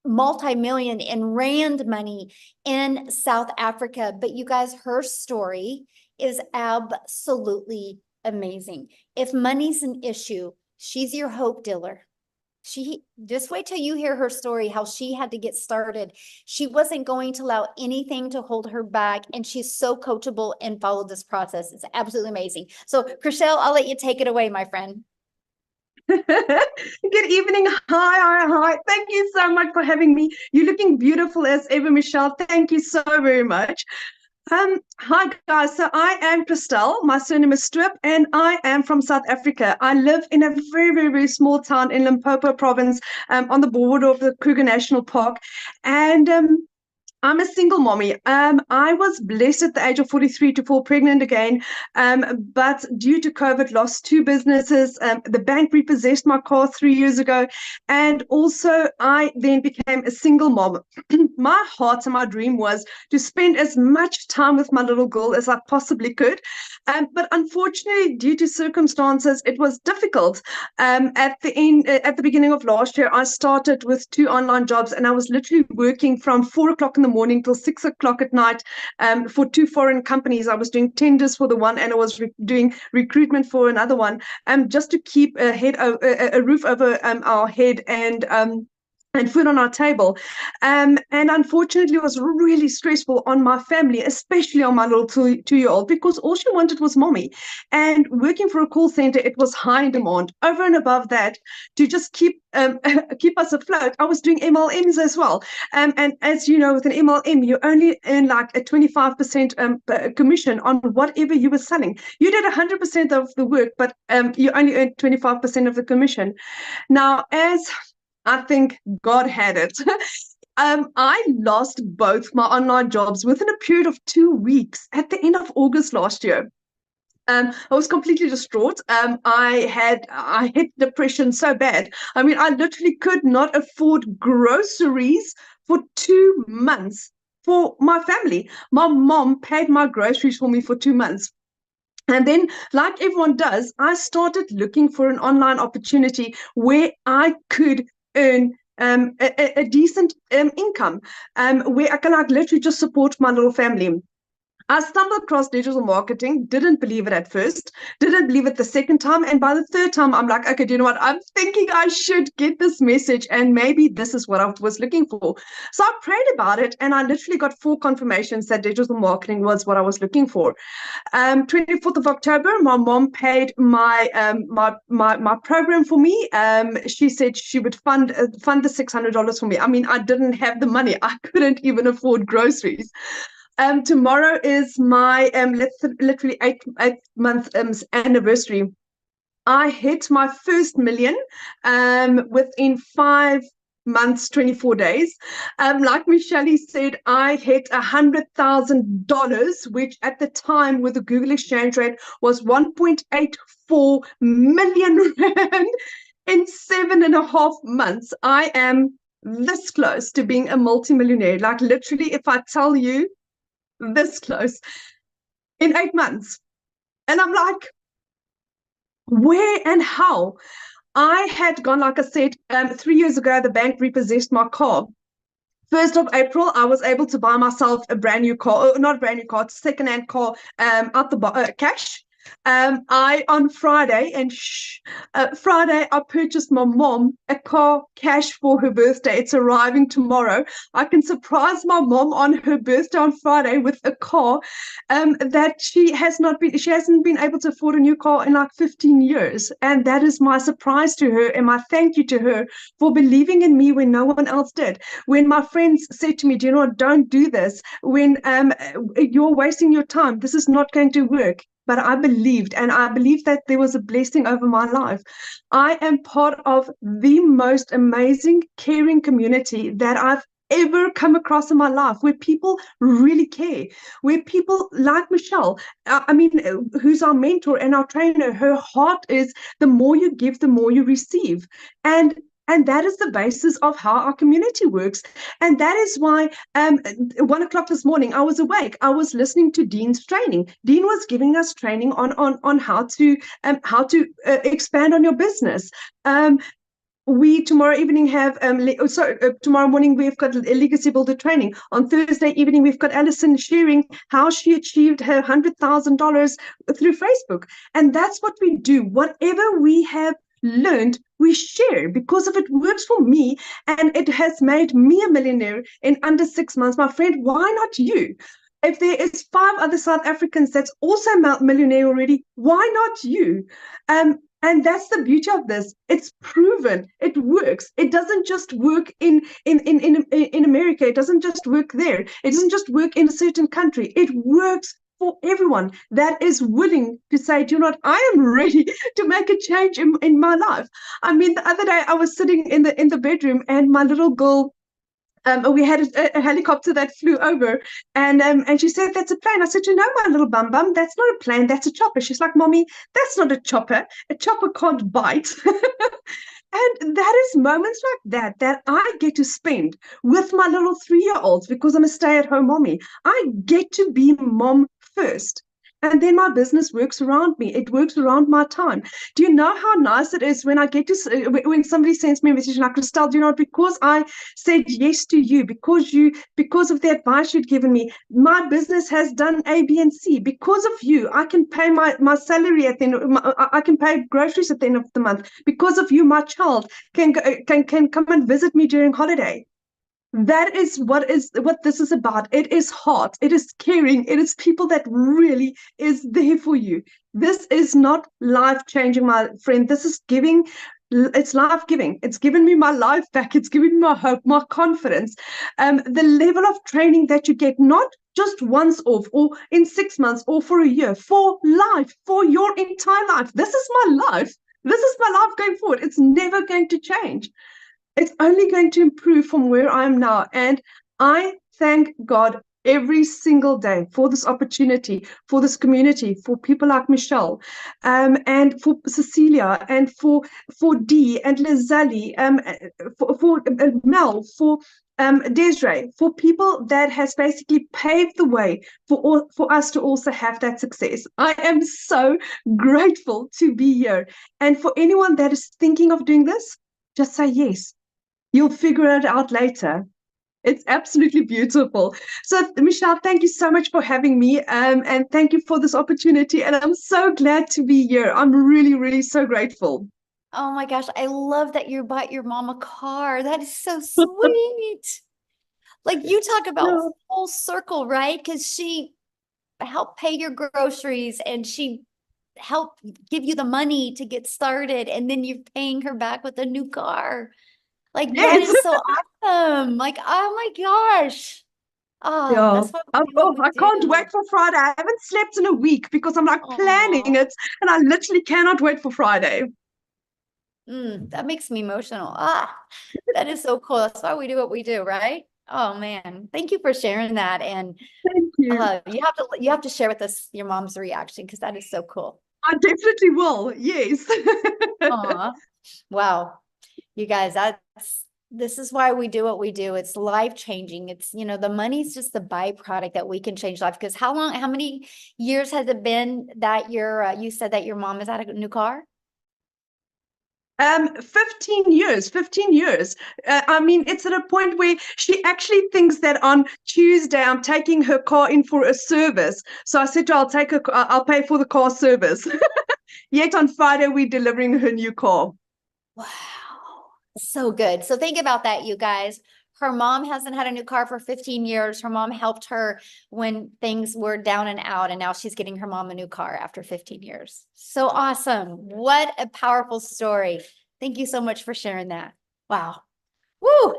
multi-million in rand money in South Africa. But you guys, her story is absolutely amazing. If money's an issue, she's your hope dealer. She just wait till you hear her story, how she had to get started. She wasn't going to allow anything to hold her back. And she's so coachable and followed this process. It's absolutely amazing. So Chriselle, I'll let you take it away, my friend. Good evening. Hi. Thank you so much for having me. You're looking beautiful as ever, Michelle. Thank you so very much. Hi guys, so I am Chriselle, my surname is Strip, and I am from South Africa. I live in a very, very, very small town in Limpopo province, on the border of the Kruger National Park, and I'm a single mommy. I was blessed at the age of 43 to fall pregnant again, but due to COVID, lost 2 businesses. The bank repossessed my car 3 years ago, and also I then became a single mom. My heart and my dream was to spend as much time with my little girl as I possibly could, but unfortunately, due to circumstances, it was difficult. At the beginning of last year, I started with 2 online jobs, and I was literally working from 4 o'clock in the morning till 6 o'clock at night for 2 foreign companies. I was doing tenders for the one, and I was doing recruitment for another one, just to keep a roof over our head and food on our table. And unfortunately, it was really stressful on my family, especially on my little 2-year-old, because all she wanted was mommy. And working for a call center, it was high in demand. Over and above that, to just keep us afloat, I was doing MLMs as well. And as you know, with an MLM, you only earn like a 25% commission on whatever you were selling. You did 100% of the work, but you only earned 25% of the commission. Now, as I think God had it. I lost both my online jobs within a period of 2 weeks at the end of August last year. I was completely distraught. I hit depression so bad. I mean, I literally could not afford groceries for 2 months for my family. My mom paid my groceries for me for 2 months. And then, like everyone does, I started looking for an online opportunity where I could earn a decent income, where I can like literally just support my little family. I stumbled across digital marketing, didn't believe it at first, didn't believe it the second time. And by the third time, I'm like, okay, do you know what? I'm thinking I should get this message, and maybe this is what I was looking for. So I prayed about it, and I literally got 4 confirmations that digital marketing was what I was looking for. 24th of October, my mom paid my program for me. She said she would fund the $600 for me. I mean, I didn't have the money. I couldn't even afford groceries. Tomorrow is my literally 8-month anniversary. I hit my first million within 5 months, 24 days. Like Michelle said, I hit $100,000, which at the time with the Google exchange rate was 1.84 million rand in 7.5 months. I am this close to being a multimillionaire. Like literally, if I tell you, this close in 8 months. And I'm like, where and how? I had gone, like I said, 3 years ago, the bank repossessed my car. 1st of April, I was able to buy myself a brand new car, not a brand new car, it's a second-hand car, out the cash. On Friday, Friday, I purchased my mom a car cash for her birthday. It's arriving tomorrow. I can surprise my mom on her birthday on Friday with a car that she hasn't been able to afford a new car in like 15 years. And that is my surprise to her and my thank you to her for believing in me when no one else did. When my friends said to me, do you know what, don't do this. When you're wasting your time. This is not going to work. But I believed, and I believe that there was a blessing over my life. I am part of the most amazing, caring community that I've ever come across in my life, where people really care, where people like Michelle, who's our mentor and our trainer, her heart is the more you give, the more you receive. And that is the basis of how our community works. And that is why 1 o'clock this morning, I was awake. I was listening to Dean's training. Dean was giving us training on how to expand on your business. We tomorrow evening have tomorrow morning we've got a legacy builder training. On Thursday evening we've got Alison sharing how she achieved her $100,000 through Facebook. And that's what we do. Whatever we have learned, we share, because if it works for me and it has made me a millionaire in under 6 months, my friend, why not you? If there is 5 other South Africans that's also millionaire already, why not you? And that's the beauty of this. It's proven. It works. It doesn't just work in America. It doesn't just work there. It doesn't just work in a certain country. It works for everyone that is willing to say, do you know what, I am ready to make a change in my life. I mean, the other day I was sitting in the bedroom and my little girl, we had a helicopter that flew over, and she said, that's a plane. I said, you know, my little bum, that's not a plane, that's a chopper. She's like, Mommy, that's not a chopper. A chopper can't bite. And that is moments like that I get to spend with my little 3-year-olds, because I'm a stay-at-home mommy. I get to be mom first. And then my business works around me. It works around my time. Do you know how nice it is when I get to, when somebody sends me a message like, Christelle, do you know, because I said yes to you, because of the advice you'd given me, my business has done A, B, and C. Because of you, I can pay my salary at the end. I can pay groceries at the end of the month. Because of you, my child can come and visit me during holiday. That is what this is about. It is heart. It is caring. It is people that really is there for you. This is not life-changing, my friend. This is giving. It's life-giving. It's given me my life back. It's given me my hope, my confidence. The level of training that you get, not just once off or in 6 months or for a year, for life, for your entire life. This is my life. This is my life going forward. It's never going to change. It's only going to improve from where I am now. And I thank God every single day for this opportunity, for this community, for people like Michelle, and for Cecilia, and for Dee and Lizelle, for Mel, for Desiree, for people that has basically paved the way for us to also have that success. I am so grateful to be here. And for anyone that is thinking of doing this, just say yes. You'll figure it out later. It's absolutely beautiful. So, Michelle, thank you so much for having me, and thank you for this opportunity. And I'm so glad to be here. I'm really, really so grateful. Oh my gosh, I love that you bought your mom a car. That is so sweet. Like, you talk about full circle, right? Because she helped pay your groceries and she helped give you the money to get started, and then you're paying her back with a new car. Like, that is so awesome. Like, oh my gosh. Oh, Yeah. that's what we do, what we I can't do. wait for Friday. I haven't slept in a week because I'm like planning it, and I literally cannot wait for Friday. That makes me emotional. That is so cool. That's why we do what we do, right? Oh man, thank you for sharing that. And Thank you. you have to share with us your mom's reaction, because that is so cool. I definitely will. Yes. Aw. Wow. You guys, this is why we do what we do. It's life changing. It's, the money's just the byproduct that we can change life. Because how many years has it been that you said that your mom has had a new car? 15 years, 15 years. I mean, it's at a point where she actually thinks that on Tuesday I'm taking her car in for a service. So I said to her, I'll pay for the car service. Yet on Friday, we're delivering her new car. Wow. So good. So think about that, you guys. Her mom hasn't had a new car for 15 years. Her mom helped her when things were down and out, and now she's getting her mom a new car after 15 years. So awesome. What a powerful story. Thank you so much for sharing that. Wow. Woo.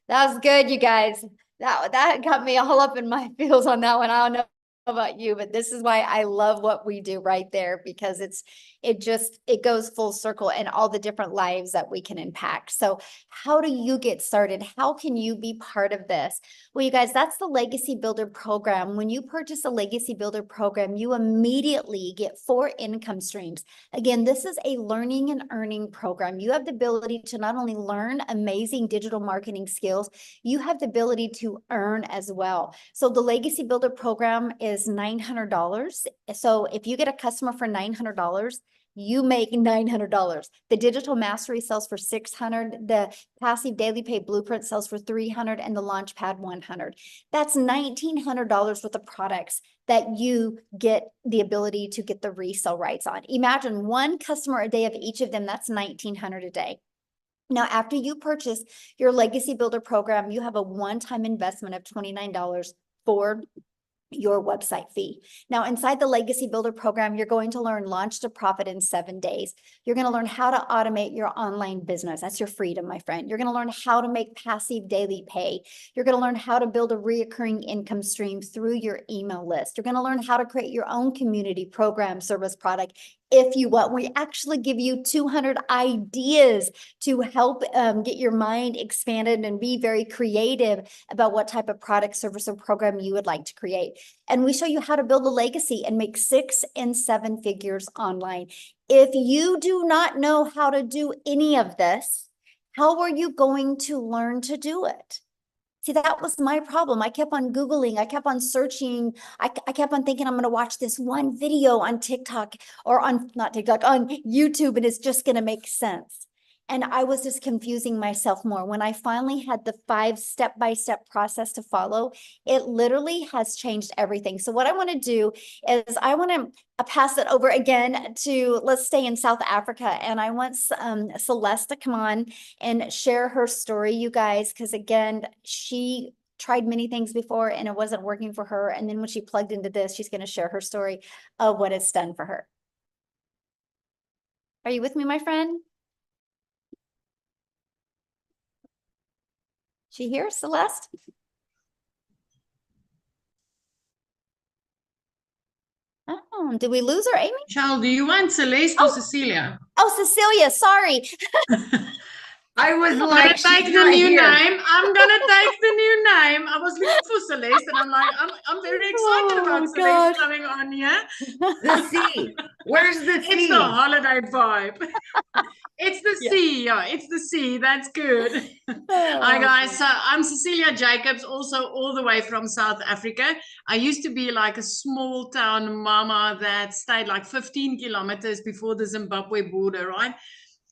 That was good, you guys. That got me all up in my feels on that one. I don't know about you, but this is why I love what we do right there, because it goes full circle and all the different lives that we can impact. So how do you get started? How can you be part of this? Well, you guys, that's the Legacy Builder program. When you purchase a Legacy Builder program, you immediately get 4 income streams. Again, this is a learning and earning program. You have the ability to not only learn amazing digital marketing skills, you have the ability to earn as well. So the Legacy Builder program is $900. So if you get a customer for $900, you make $900. The Digital Mastery sells for $600. The Passive Daily Pay Blueprint sells for $300, and the Launchpad $100. That's $1,900 worth of products that you get the ability to get the resale rights on. Imagine 1 customer a day of each of them. That's $1,900 a day. Now, after you purchase your Legacy Builder program, you have a one-time investment of $29 for your website fee. Now, inside the Legacy Builder program, you're going to learn Launch to Profit in 7 days. You're going to learn how to automate your online business. That's your freedom, my friend. You're going to learn how to make passive daily pay. You're going to learn how to build a reoccurring income stream through your email list. You're going to learn how to create your own community program, service, product. If you want, we actually give you 200 ideas to help get your mind expanded and be very creative about what type of product, service, or program you would like to create. And we show you how to build a legacy and make 6 and 7 figures online. If you do not know how to do any of this, how are you going to learn to do it? See, that was my problem. I kept on Googling, I kept on searching, I kept on thinking I'm going to watch this one video on TikTok or on YouTube, and it's just going to make sense. And I was just confusing myself more. When I finally had the 5 step-by-step process to follow, it literally has changed everything. So what I want to do is I want to pass it over again to, let's stay in South Africa. And I want Celeste to come on and share her story, you guys, because again, she tried many things before and it wasn't working for her. And then when she plugged into this, she's going to share her story of what it's done for her. Are you with me, my friend? She here, Celeste? Oh, did we lose her, Amy? Michelle, do you want Celeste or Cecilia? Oh, Cecilia, sorry. I was I'm like, gonna take she's the not new here. name. I'm gonna take the new name. I was looking for Celeste, and I'm like, I'm very excited about Celeste gosh. coming on here. The sea. Where's the It's sea? the holiday vibe. It's the Yeah. sea. Yeah, it's the sea. That's good. Hi guys, so I'm Cecilia Jacobs, also all the way from South Africa. I used to be like a small town mama that stayed like 15 kilometers before the Zimbabwe border, right?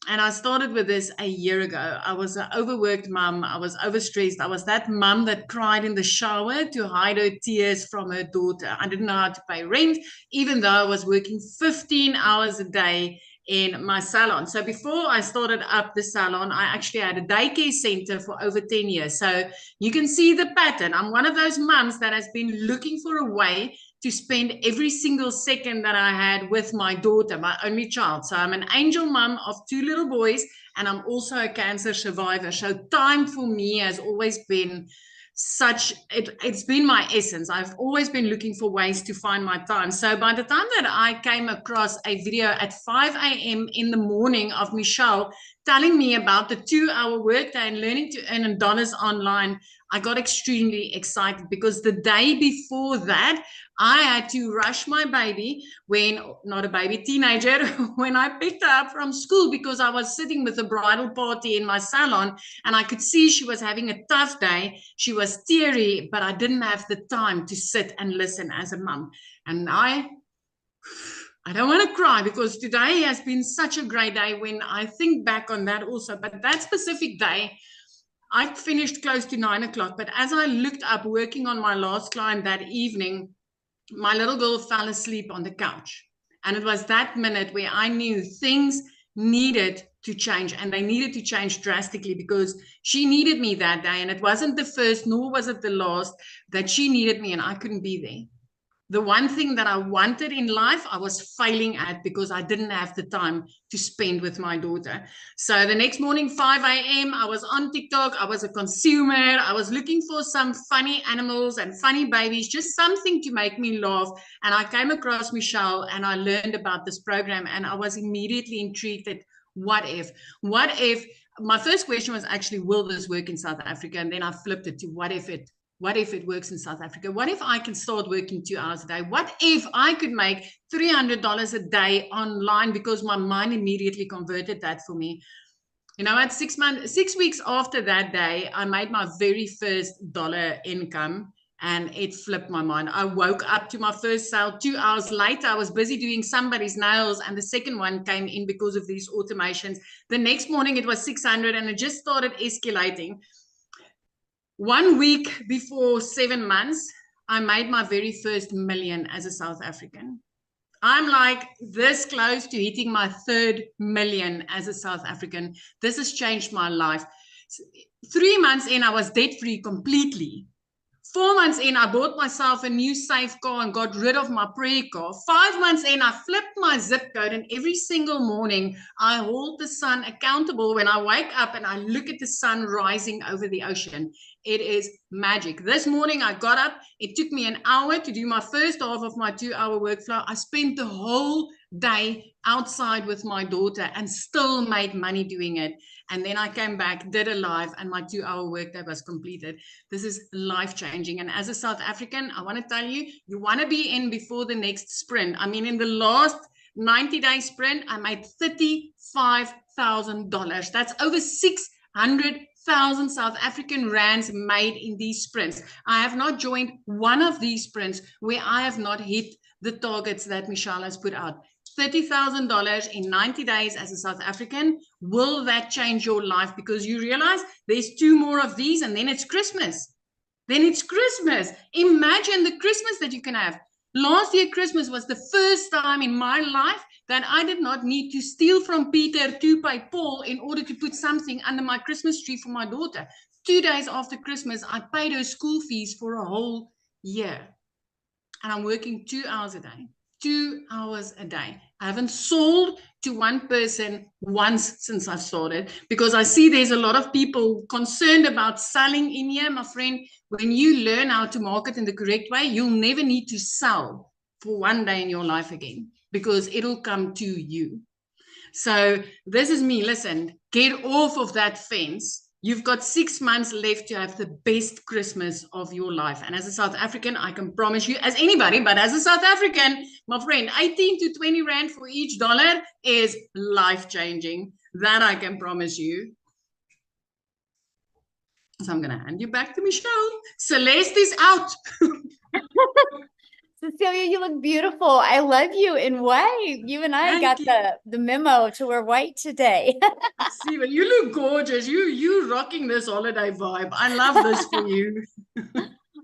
And I started with this a year ago. I was an overworked mom. I was overstressed. I was that mom that cried in the shower to hide her tears from her daughter. I didn't know how to pay rent, even though I was working 15 hours a day in my salon. So before I started up the salon, I actually had a daycare center for over 10 years. So you can see the pattern. I'm one of those moms that has been looking for a way to spend every single second that I had with my daughter, my only child. So I'm an angel mom of 2 little boys, and I'm also a cancer survivor. So time for me has always been it's been my essence. I've always been looking for ways to find my time. So by the time that I came across a video at 5 a.m. in the morning of Michelle telling me about the 2-hour workday and learning to earn dollars online, I got extremely excited, because the day before that, I had to rush my baby, teenager, when I picked her up from school, because I was sitting with a bridal party in my salon, and I could see she was having a tough day. She was teary, but I didn't have the time to sit and listen as a mom. And I I don't want to cry because today has been such a great day when I think back on that also. But that specific day, I finished close to 9 o'clock. But as I looked up working on my last client that evening, my little girl fell asleep on the couch. And it was that minute where I knew things needed to change, and they needed to change drastically because she needed me that day. And it wasn't the first, nor was it the last, that she needed me and I couldn't be there. The one thing that I wanted in life, I was failing at because I didn't have the time to spend with my daughter. So the next morning, 5 a.m., I was on TikTok. I was a consumer. I was looking for some funny animals and funny babies, just something to make me laugh. And I came across Michelle and I learned about this program, and I was immediately intrigued at what if? My first question was actually, will this work in South Africa? And then I flipped it to what if it works in South Africa? What if I can start working 2 hours a day? What if I could make $300 a day online? Because my mind immediately converted that for me. You know, at 6 weeks after that day, I made my very first dollar income, and it flipped my mind. I woke up to my first sale 2 hours later. I was busy doing somebody's nails, and the second one came in because of these automations. The next morning it was 600, and it just started escalating. 1 week before 7 months, I made my very first million as a South African. I'm like this close to hitting my 3rd million as a South African. This has changed my life. 3 months in, I was debt-free completely. 4 months in, I bought myself a new safe car and got rid of my prayer car. 5 months in, I flipped my zip code, and every single morning I hold the sun accountable when I wake up and I look at the sun rising over the ocean. It is magic. This morning I got up. It took me an hour to do my first half of my 2-hour workflow. I spent the whole day outside with my daughter and still made money doing it. And then I came back, did a live, and my 2-hour workday was completed. This is life-changing. And as a South African, I want to tell you, you want to be in before the next sprint. I mean, in the last 90-day sprint, I made $35,000. That's over 600,000 South African rands made in these sprints. I have not joined one of these sprints where I have not hit the targets that Michelle has put out. $30,000 in 90 days as a South African. Will that change your life? Because you realize there's 2 more of these, and then it's Christmas. Then it's Christmas. Imagine the Christmas that you can have. Last year, Christmas was the first time in my life that I did not need to steal from Peter to pay Paul in order to put something under my Christmas tree for my daughter. 2 days after Christmas, I paid her school fees for a whole year. And I'm working 2 hours a day. 2 hours a day. I haven't sold to one person once since I started, because I see there's a lot of people concerned about selling in here. My friend, when you learn how to market in the correct way, you'll never need to sell for one day in your life again, because it'll come to you. So this is me. Listen, get off of that fence. You've got 6 months left to have the best Christmas of your life. And as a South African, I can promise you, as anybody, but as a South African, my friend, 18 to 20 rand for each dollar is life-changing. That I can promise you. So I'm going to hand you back to Michelle. Celeste is out. Cecilia, you look beautiful. I love you in white. You and I got the memo to wear white today. See, but you look gorgeous. You rocking this holiday vibe. I love this for you.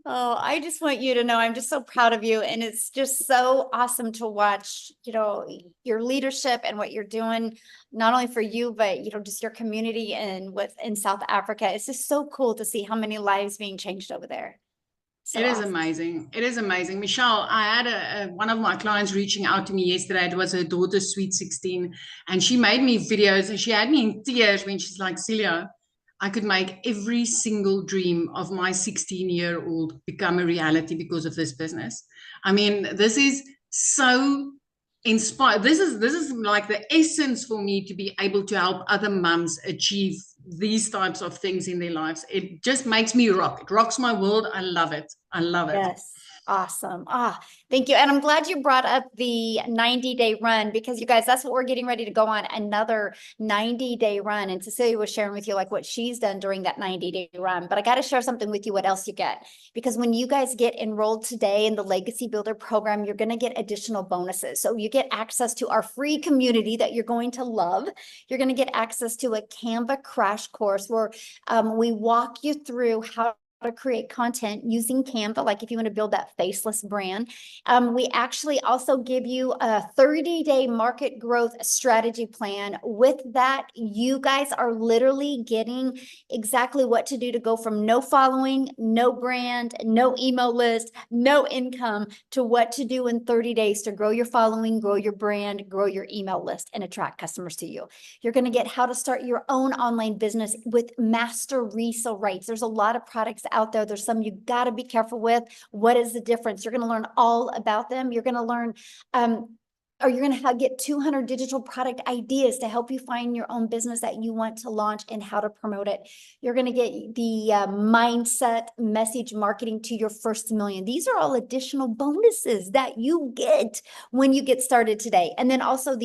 Oh, I just want you to know I'm just so proud of you. And it's just so awesome to watch, you know, your leadership and what you're doing, not only for you, but, you know, just your community and in South Africa. It's just so cool to see how many lives being changed over there. So it is awesome. amazing. It is amazing. Michelle, I had one of my clients reaching out to me yesterday. It was her daughter's sweet 16, and she made me videos, and she had me in tears when she's like, Celia, I could make every single dream of my 16-year-old become a reality because of this business. I mean, this is so inspired. This is like the essence for me to be able to help other mums achieve these types of things in their lives. It just makes me rock. It rocks my world. I love it. I love it. Yes. Awesome. Thank you. And I'm glad you brought up the 90-day run, because you guys, that's what we're getting ready to go on, another 90-day run. And Cecilia was sharing with you like what she's done during that 90-day run. But I got to share something with you, what else you get. Because when you guys get enrolled today in the Legacy Builder program, you're going to get additional bonuses. So you get access to our free community that you're going to love. You're going to get access to a Canva crash course where we walk you through how to create content using Canva, like if you want to build that faceless brand. We actually also give you a 30-day market growth strategy plan. With that, you guys are literally getting exactly what to do to go from no following, no brand, no email list, no income, to what to do in 30 days to grow your following, grow your brand, grow your email list, and attract customers to you. You're going to get how to start your own online business with master resale rates. There's a lot of products out there. There's some you got to be careful with. What is the difference? You're going to learn all about them. You're going to learn, or you're going to get 200 digital product ideas to help you find your own business that you want to launch and how to promote it. You're going to get the mindset message marketing to your first million. These are all additional bonuses that you get when you get started today. And then also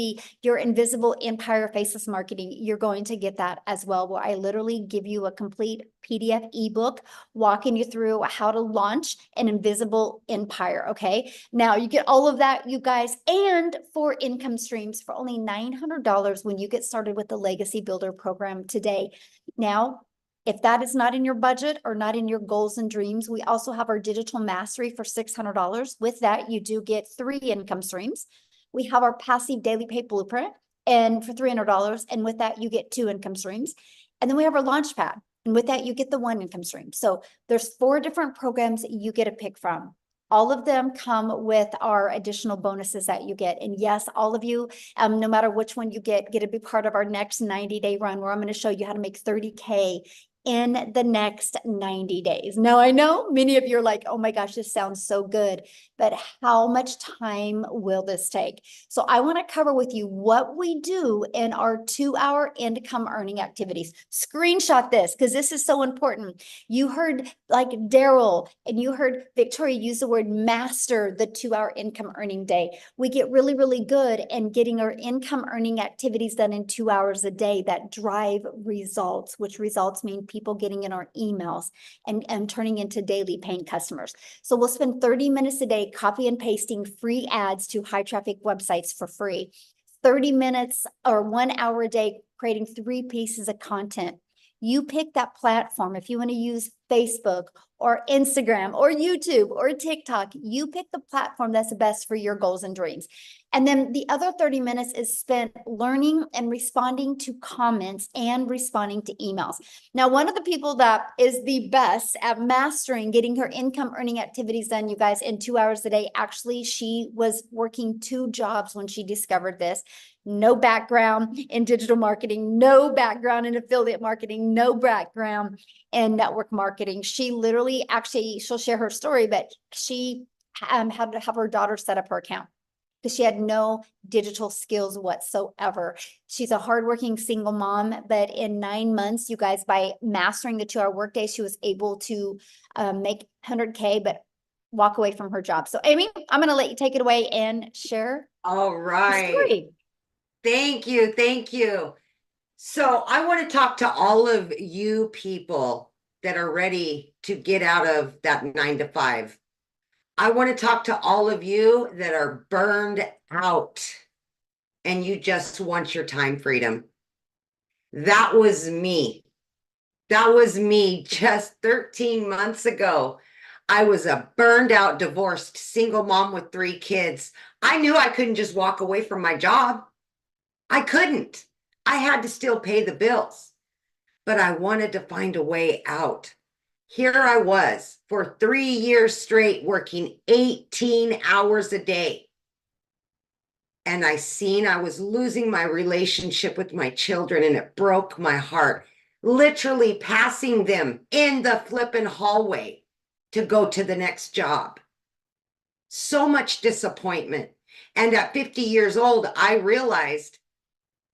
your invisible empire faceless marketing, you're going to get that as well, where I literally give you a complete PDF ebook walking you through how to launch an invisible empire. Okay. Now you get all of that, you guys, and 4 income streams for only $900 when you get started with the Legacy Builder program today. Now, if that is not in your budget or not in your goals and dreams, we also have our digital mastery for $600. With that, you do get 3 income streams. We have our passive daily pay blueprint and for $300. And with that, you get 2 income streams. And then we have our Launchpad. And with that, you get the 1 income stream. So there's 4 different programs that you get to pick from. All of them come with our additional bonuses that you get. And yes, all of you, no matter which one you get to be part of our next 90-day run, where I'm going to show you how to make 30K in the next 90 days. Now, I know many of you are like, oh my gosh, this sounds so good, but how much time will this take? So I want to cover with you what we do in our 2-hour income earning activities. Screenshot this because this is so important. You heard like Daryl and you heard Victoria use the word master the 2-hour income earning day. We get really, really good in getting our income earning activities done in 2 hours a day that drive results, which results mean people getting in our emails and turning into daily paying customers. So we'll spend 30 minutes a day copy and pasting free ads to high traffic websites for free. 30 minutes or 1 hour a day creating 3 pieces of content. You pick that platform. If you want to use Facebook or Instagram or YouTube or TikTok, you pick the platform that's the best for your goals and dreams. And then the other 30 minutes is spent learning and responding to comments and responding to emails. Now, one of the people that is the best at mastering getting her income earning activities done, you guys, in 2 hours a day, actually, she was working 2 jobs when she discovered this. No background in digital marketing, no background in affiliate marketing, no background in network marketing. She literally, actually, she'll share her story, but she had to have her daughter set up her account because she had no digital skills whatsoever. She's a hardworking single mom, but in 9 months, you guys, by mastering the 2-hour workday, she was able to make 100K, but walk away from her job. So Amy, I'm going to let you take it away and share. All right. Story. Thank you. Thank you. So I want to talk to all of you people that are ready to get out of that 9 to 5. I want to talk to all of you that are burned out and you just want your time freedom. That was me. That was me just 13 months ago. I was a burned out, divorced, single mom with 3 kids. I knew I couldn't just walk away from my job. I couldn't. I had to still pay the bills, but I wanted to find a way out. Here I was for 3 years straight working 18 hours a day. And I seen I was losing my relationship with my children and it broke my heart, literally passing them in the flipping hallway to go to the next job. So much disappointment. And at 50 years old, I realized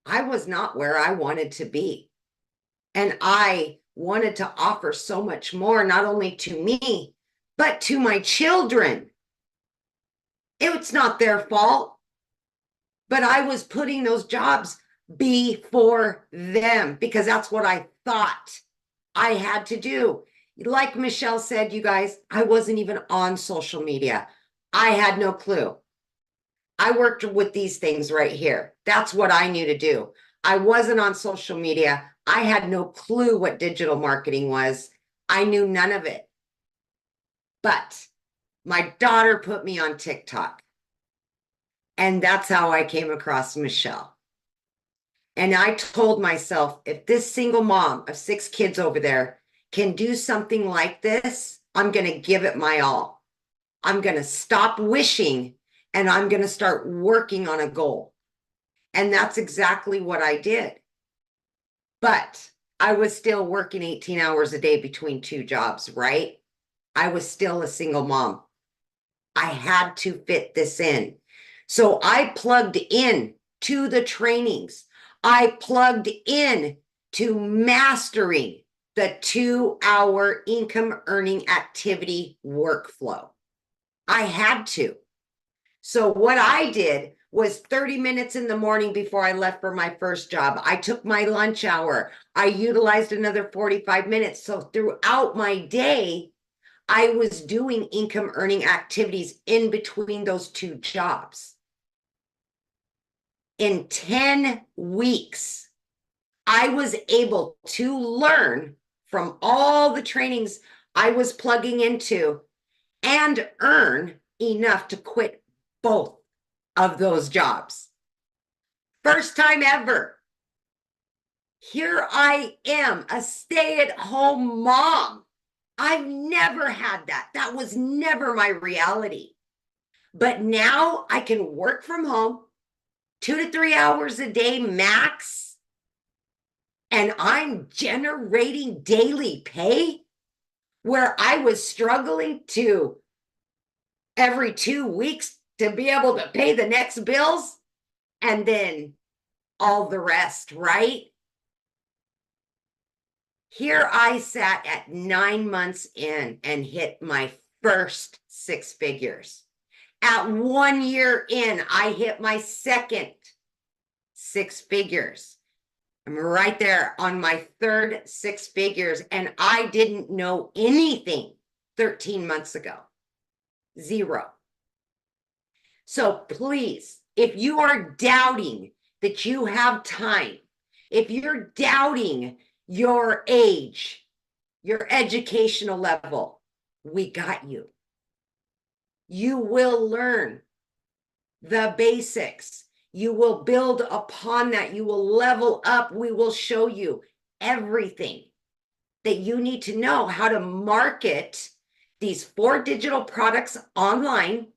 I was not where I wanted to be. And I wanted to offer so much more, not only to me, but to my children. It's not their fault, but I was putting those jobs before them because that's what I thought I had to do. Like Michelle said, you guys, I wasn't even on social media. I had no clue. I worked with these things right here. That's what I knew to do. I wasn't on social media. I had no clue what digital marketing was. I knew none of it. But my daughter put me on TikTok. And that's how I came across Michelle. And I told myself, if this single mom of 6 kids over there can do something like this, I'm going to give it my all. I'm going to stop wishing and I'm going to start working on a goal. And that's exactly what I did. But I was still working 18 hours a day between 2 jobs, right? I was still a single mom. I had to fit this in. So I plugged in to the trainings. I plugged in to mastering the 2-hour income earning activity workflow. I had to. So what I did was 30 minutes in the morning before I left for my first job. I took my lunch hour. I utilized another 45 minutes. So throughout my day, I was doing income earning activities in between those 2 jobs. In 10 weeks, I was able to learn from all the trainings I was plugging into and earn enough to quit both of those jobs. First time ever. Here I am, a stay-at-home mom. I've never had that. That was never my reality. But now I can work from home 2 to 3 hours a day max. And I'm generating daily pay where I was struggling to every 2 weeks to be able to pay the next bills and then all the rest, right? Here I sat at 9 months in and hit my first 6 figures. At 1 year in, I hit my second 6 figures. I'm right there on my third 6 figures, and I didn't know anything 13 months ago. 0. So please, if you are doubting that you have time, if you're doubting your age, your educational level, we got you. You will learn the basics. You will build upon that. You will level up. We will show you everything that you need to know how to market these 4 digital products online.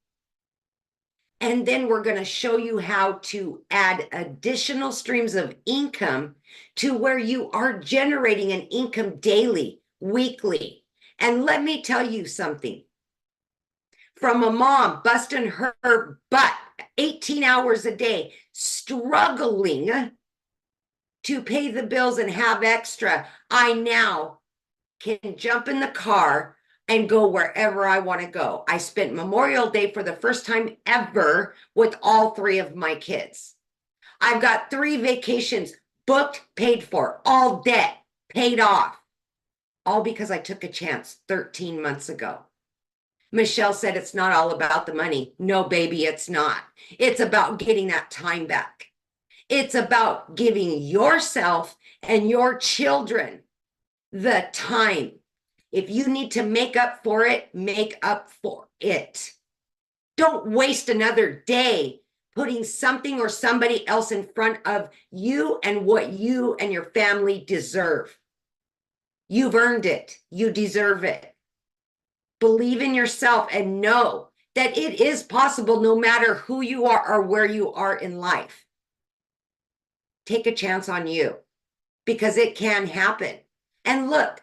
And then we're going to show you how to add additional streams of income to where you are generating an income daily, weekly. And let me tell you something. From a mom busting her butt 18 hours a day, struggling to pay the bills and have extra, I now can jump in the car and go wherever I want to go. I spent Memorial Day for the first time ever with all 3 of my kids. I've got 3 vacations booked, paid for, all debt paid off, all because I took a chance 13 months ago. Michelle said it's not all about the money. No, baby, it's not. It's about getting that time back. It's about giving yourself and your children the time. If you need to make up for it, make up for it. Don't waste another day putting something or somebody else in front of you and what you and your family deserve. You've earned it. You deserve it. Believe in yourself and know that it is possible no matter who you are or where you are in life. Take a chance on you because it can happen. And look,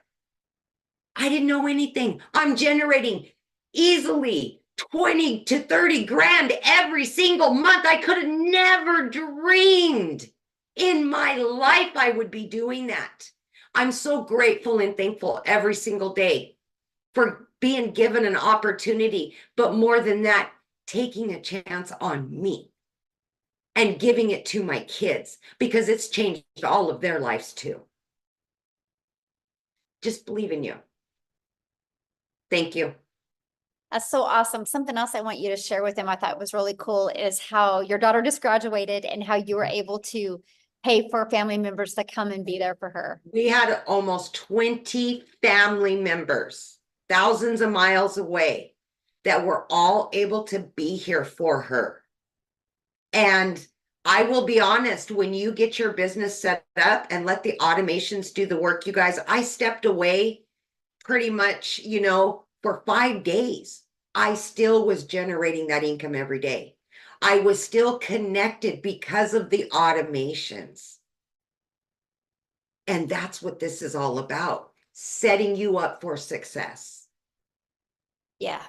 I didn't know anything. I'm generating easily 20 to 30 grand every single month. I could have never dreamed in my life I would be doing that. I'm so grateful and thankful every single day for being given an opportunity. But more than that, taking a chance on me and giving it to my kids because it's changed all of their lives too. Just believe in you. Thank you. That's so awesome. Something else I want you to share with them I thought was really cool is how your daughter just graduated and how you were able to pay for family members to come and be there for her. We had almost 20 family members, thousands of miles away, that were all able to be here for her. And I will be honest, when you get your business set up and let the automations do the work, you guys, I stepped away pretty much, for 5 days. I still was generating that income every day. I was still connected because of the automations. And that's what this is all about, setting you up for success. Yeah,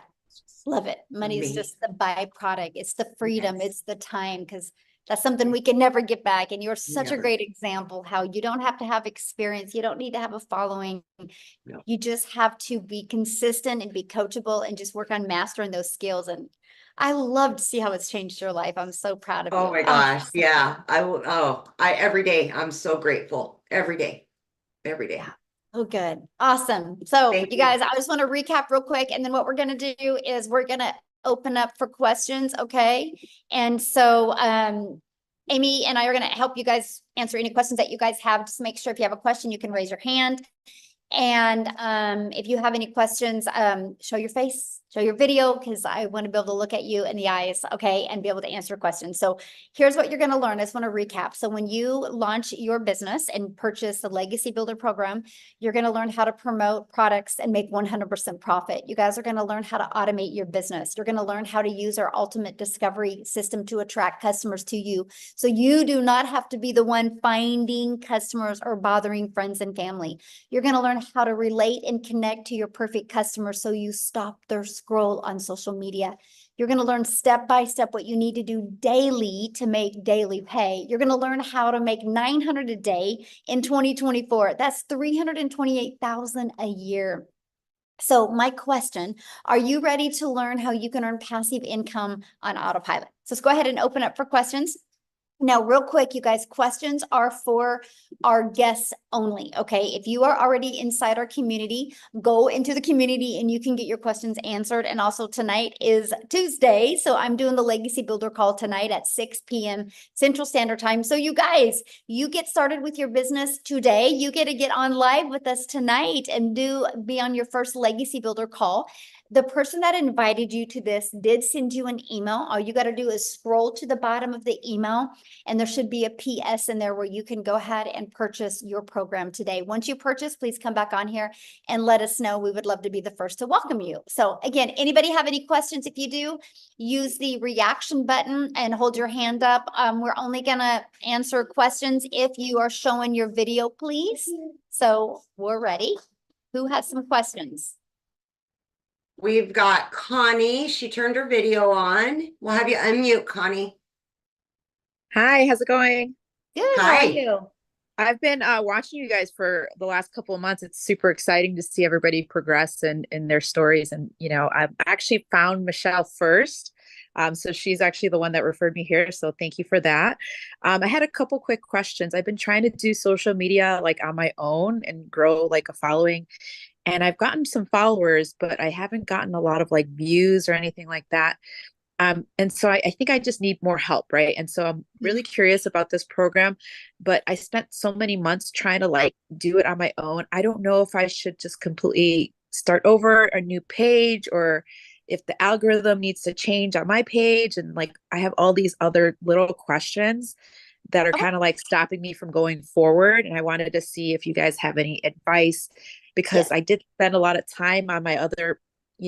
love it. Money is just the byproduct. It's the freedom. Yes. It's the time, because that's something we can never get back. And you're such a Never. great example how you don't have to have experience. You don't need to have a following. No. You just have to be consistent and be coachable and just work on mastering those skills. And I love to see how it's changed your life. I'm so proud of you. Oh my gosh. Yeah. I will. Every day I'm so grateful. Every day. Yeah. Oh, good. Awesome. So Thank you you. guys, I just want to recap real quick. And then what we're going to do is we're going to open up for questions. Okay. And so, Amy and I are going to help you guys answer any questions that you guys have. Just make sure if you have a question, you can raise your hand. And if you have any questions, show your face, show your video, because I want to be able to look at you in the eyes, okay, and be able to answer questions. So here's what you're going to learn. I just want to recap. So when you launch your business and purchase the Legacy Builder program, you're going to learn how to promote products and make 100% profit. You guys are going to learn how to automate your business. You're going to learn how to use our ultimate discovery system to attract customers to you. So you do not have to be the one finding customers or bothering friends and family. You're going to learn how to relate and connect to your perfect customer so you stop their scroll on social media. You're going to learn step by step what you need to do daily to make daily pay. You're going to learn how to make $900 a day in 2024. That's $328,000 a year. So my question, are you ready to learn how you can earn passive income on autopilot? So let's go ahead and open up for questions. Now, real quick, you guys, questions are for our guests only, okay? If you are already inside our community, go into the community and you can get your questions answered. And also tonight is Tuesday, so I'm doing the Legacy Builder call tonight at 6 p.m. Central Standard Time. So you guys, you get started with your business today. You get to get on live with us tonight and be on your first Legacy Builder call. The person that invited you to this did send you an email. All you got to do is scroll to the bottom of the email and there should be a PS in there where you can go ahead and purchase your program today. Once you purchase, please come back on here and let us know. We would love to be the first to welcome you. So again, anybody have any questions? If you do, use the reaction button and hold your hand up. We're only going to answer questions if you are showing your video, please. So we're ready. Who has some questions? We've got Connie. She turned her video on. We'll have you unmute, Connie. Hi, how's it going? Good. Hi. How are you? I've been watching you guys for the last couple of months. It's super exciting to see everybody progress in their stories. And, I've actually found Michelle first. So she's actually the one that referred me here. So thank you for that. I had a couple quick questions. I've been trying to do social media like on my own and grow like a following. And I've gotten some followers, but I haven't gotten a lot of like views or anything like that. And so I think I just need more help, right? And so I'm really curious about this program, but I spent so many months trying to like do it on my own. I don't know if I should just completely start over a new page or if the algorithm needs to change on my page. And like, I have all these other little questions that are kind of like stopping me from going forward. And I wanted to see if you guys have any advice because I did spend a lot of time on my other,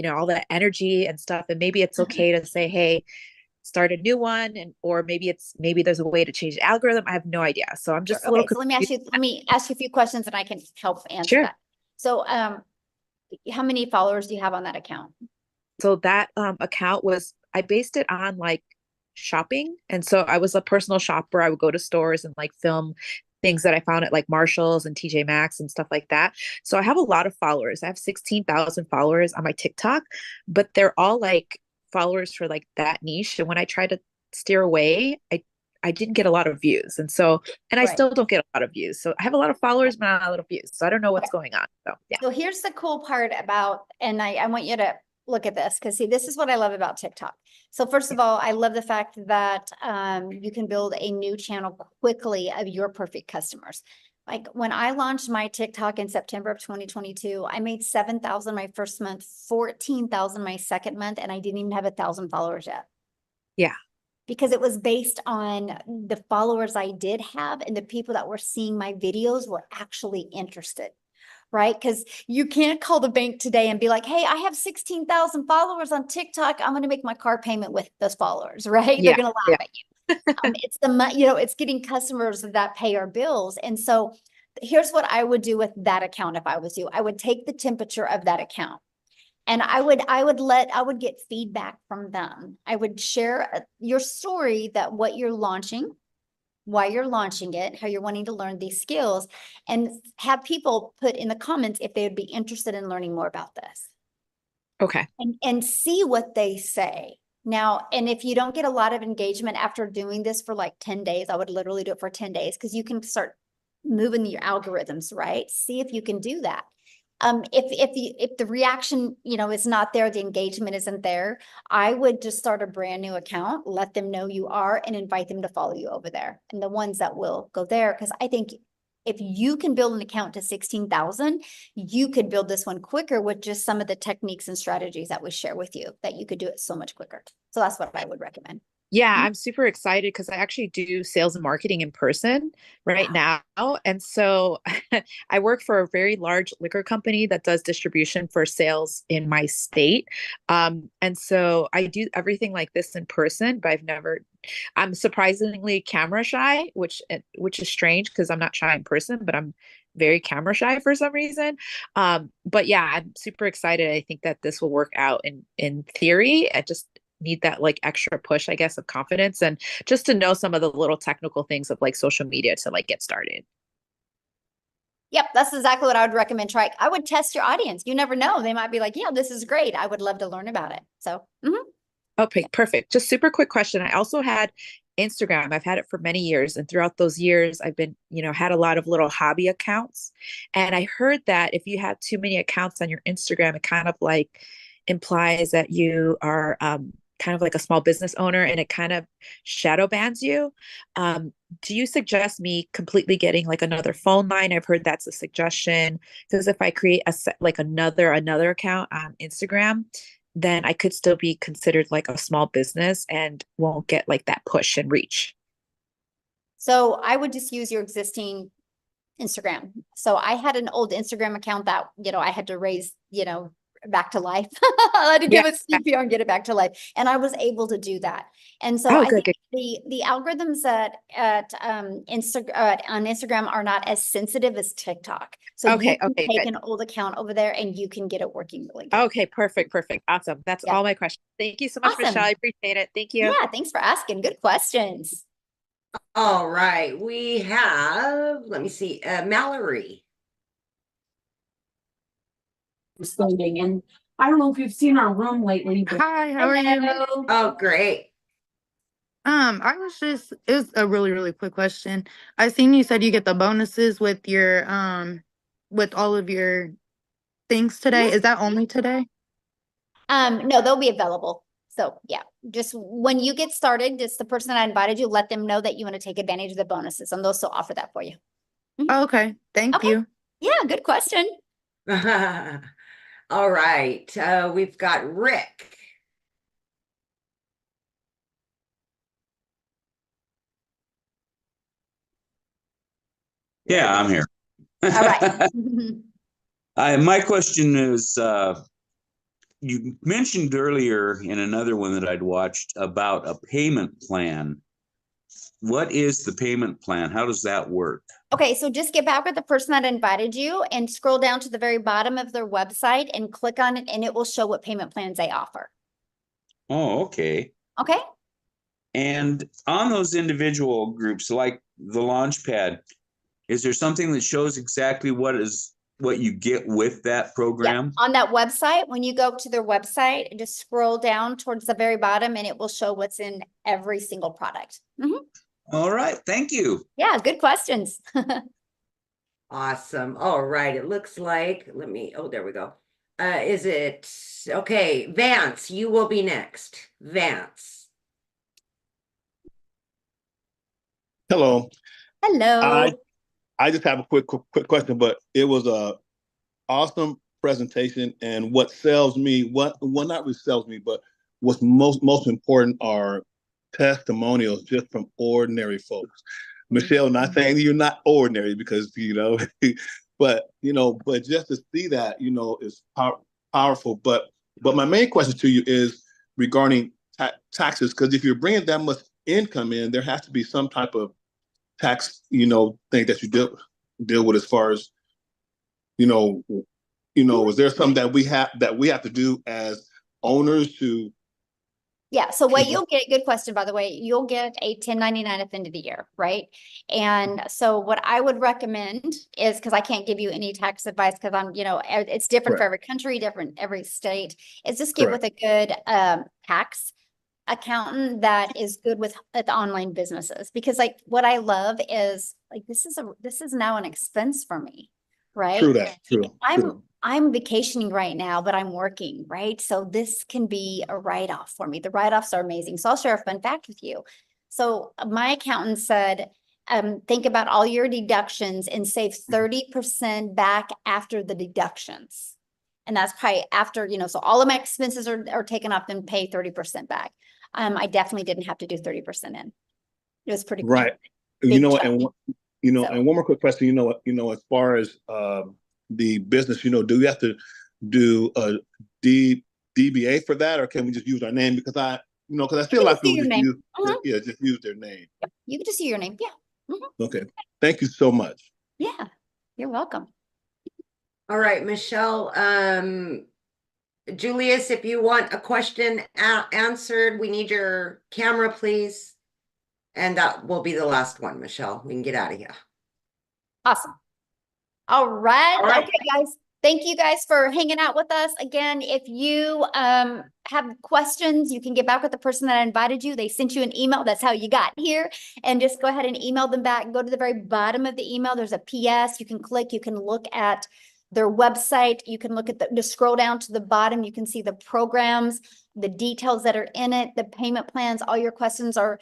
all that energy and stuff. And maybe it's okay to say, hey, start a new one. Or maybe there's a way to change the algorithm. I have no idea. So I'm just a little So let me ask you a few questions and I can help answer that. So, how many followers do you have on that account? So that account I based it on like shopping. And so I was a personal shopper. I would go to stores and like film things that I found at like Marshall's and TJ Maxx and stuff like that. So I have a lot of followers. I have 16,000 followers on my TikTok, but they're all like followers for like that niche. And when I tried to steer away, I didn't get a lot of views. And so, and I Right. still don't get a lot of views. So I have a lot of followers, but not a lot of views. So I don't know what's going on. So yeah. So here's the cool part about, and I want you to look at this, because see, this is what I love about TikTok. So first of all, I love the fact that you can build a new channel quickly of your perfect customers. Like when I launched my TikTok in September of 2022, I made 7,000 my first month, 14,000 my second month, and I didn't even have 1,000 followers yet. Yeah. Because it was based on the followers I did have, and the people that were seeing my videos were actually interested, right? Because you can't call the bank today and be like, hey, I have 16,000 followers on TikTok. I'm going to make my car payment with those followers, right? Yeah, They're going to laugh at you. It's it's getting customers that pay our bills. And so here's what I would do with that account if I was you. I would take the temperature of that account. And I would get feedback from them. I would share your story, that what you're launching, why you're launching it, how you're wanting to learn these skills, and have people put in the comments if they would be interested in learning more about this. Okay. And see what they say. Now, and if you don't get a lot of engagement after doing this for like 10 days, I would literally do it for 10 days, because you can start moving your algorithms, right? See if you can do that. If the reaction, is not there, the engagement isn't there, I would just start a brand new account, let them know you are, and invite them to follow you over there. And the ones that will go there, because I think if you can build an account to 16,000, you could build this one quicker with just some of the techniques and strategies that we share with you, that you could do it so much quicker. So that's what I would recommend. Yeah, I'm super excited because I actually do sales and marketing in person right now. And so I work for a very large liquor company that does distribution for sales in my state. And so I do everything like this in person, but I'm surprisingly camera shy, which is strange because I'm not shy in person, but I'm very camera shy for some reason. But yeah, I'm super excited. I think that this will work out in theory. I just need that like extra push, I guess, of confidence, and just to know some of the little technical things of like social media to like get started. Yep, that's exactly what I would recommend. I would test your audience. You never know. They might be like, yeah, this is great. I would love to learn about it. So, Okay, perfect. Just super quick question. I also had Instagram. I've had it for many years. And throughout those years, I've been, had a lot of little hobby accounts. And I heard that if you have too many accounts on your Instagram, it kind of like implies that you are, kind of like a small business owner, and it kind of shadow bans you. Do you suggest me completely getting like another phone line? I've heard that's a suggestion, because if I create another account on Instagram, then I could still be considered like a small business and won't get like that push and reach. So I would just use your existing Instagram. So I had an old Instagram account that, I had to raise, back to life. I had to give it CPR and get it back to life. And I was able to do that. And so I think the algorithms on Instagram are not as sensitive as TikTok. So you can take an old account over there and you can get it working really good. Okay, perfect. Awesome. That's all my questions. Thank you so much, Michelle. I appreciate it. Thank you. Yeah, thanks for asking. Good questions. All right. We have, let me see, Mallory. Standing, and I don't know if you've seen our room lately. But Hi, how are you? Oh, great. It's a really, really quick question. I seen you said you get the bonuses with your with all of your things today. Is that only today? No, they'll be available. So yeah, just when you get started, just the person that invited you, let them know that you want to take advantage of the bonuses, and they'll still offer that for you. Okay, thank you. Yeah, good question. All right, we've got Rick. Yeah, I'm here. All right. My question is, you mentioned earlier in another one that I'd watched about a payment plan. What is the payment plan? How does that work? Okay, so just get back with the person that invited you and scroll down to the very bottom of their website and click on it, and it will show what payment plans they offer. Oh, okay. Okay. And on those individual groups, like the Launchpad, is there something that shows exactly what is what you get with that Yeah, program? on that website, when you go to their website, just scroll down towards the very bottom and it will show what's in every single product. Mhm. All right, thank you. Yeah, good questions. Awesome. All right. It looks like, there we go. Is it, okay, Vance, you will be next. Vance. Hello. Hello. I just have a quick question, but it was a awesome presentation, and what sells me, well, not really sells me, but what's most important are testimonials just from ordinary folks. Michelle, not saying you're not ordinary, because but just to see that, is powerful. But my main question to you is regarding taxes, because if you're bringing that much income in, there has to be some type of tax, thing that you deal with, as far as, is there something that we have to do as owners to? Yeah, so what you'll get, good question, by the way, you'll get a 1099 at the end of the year, right? And so what I would recommend is, because I can't give you any tax advice, because I'm, it's different for every country, different every state, is just get with a good tax accountant that is good with online businesses. Because like what I love is like, this is now an expense for me, right? True that, true. I'm vacationing right now, but I'm working, right? So this can be a write-off for me. The write-offs are amazing. So I'll share a fun fact with you. So my accountant said, think about all your deductions and save 30% back after the deductions. And that's probably after, so all of my expenses are taken off and pay 30% back. I definitely didn't have to do 30% in. It was pretty cool. Right. And one more quick question, as far as the business, do you have to do a DBA for that, or can we just use our name? Because I see a lot of people just use their name. Yep. You can just see your name. Yeah. Okay. Thank you so much. Yeah, you're welcome. All right, Michelle. Julius, if you want a question answered, we need your camera, please. And that will be the last one, Michelle. We can get out of here. Awesome. All right. Okay, guys. Thank you guys for hanging out with us. Again, if you have questions, you can get back with the person that invited you. They sent you an email. That's how you got here. And just go ahead and email them back. Go to the very bottom of the email. There's a PS. You can click. You can look at their website. You can look at just scroll down to the bottom. You can see the programs, the details that are in it, the payment plans. All your questions are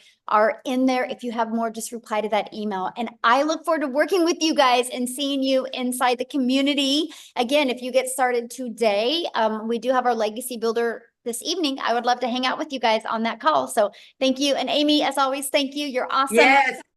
in there. If you have more, just reply to that email. And I look forward to working with you guys and seeing you inside the community. Again, if you get started today, we do have our Legacy Builder this evening. I would love to hang out with you guys on that call. So thank you. And Amy, as always, thank you. You're awesome. Yes.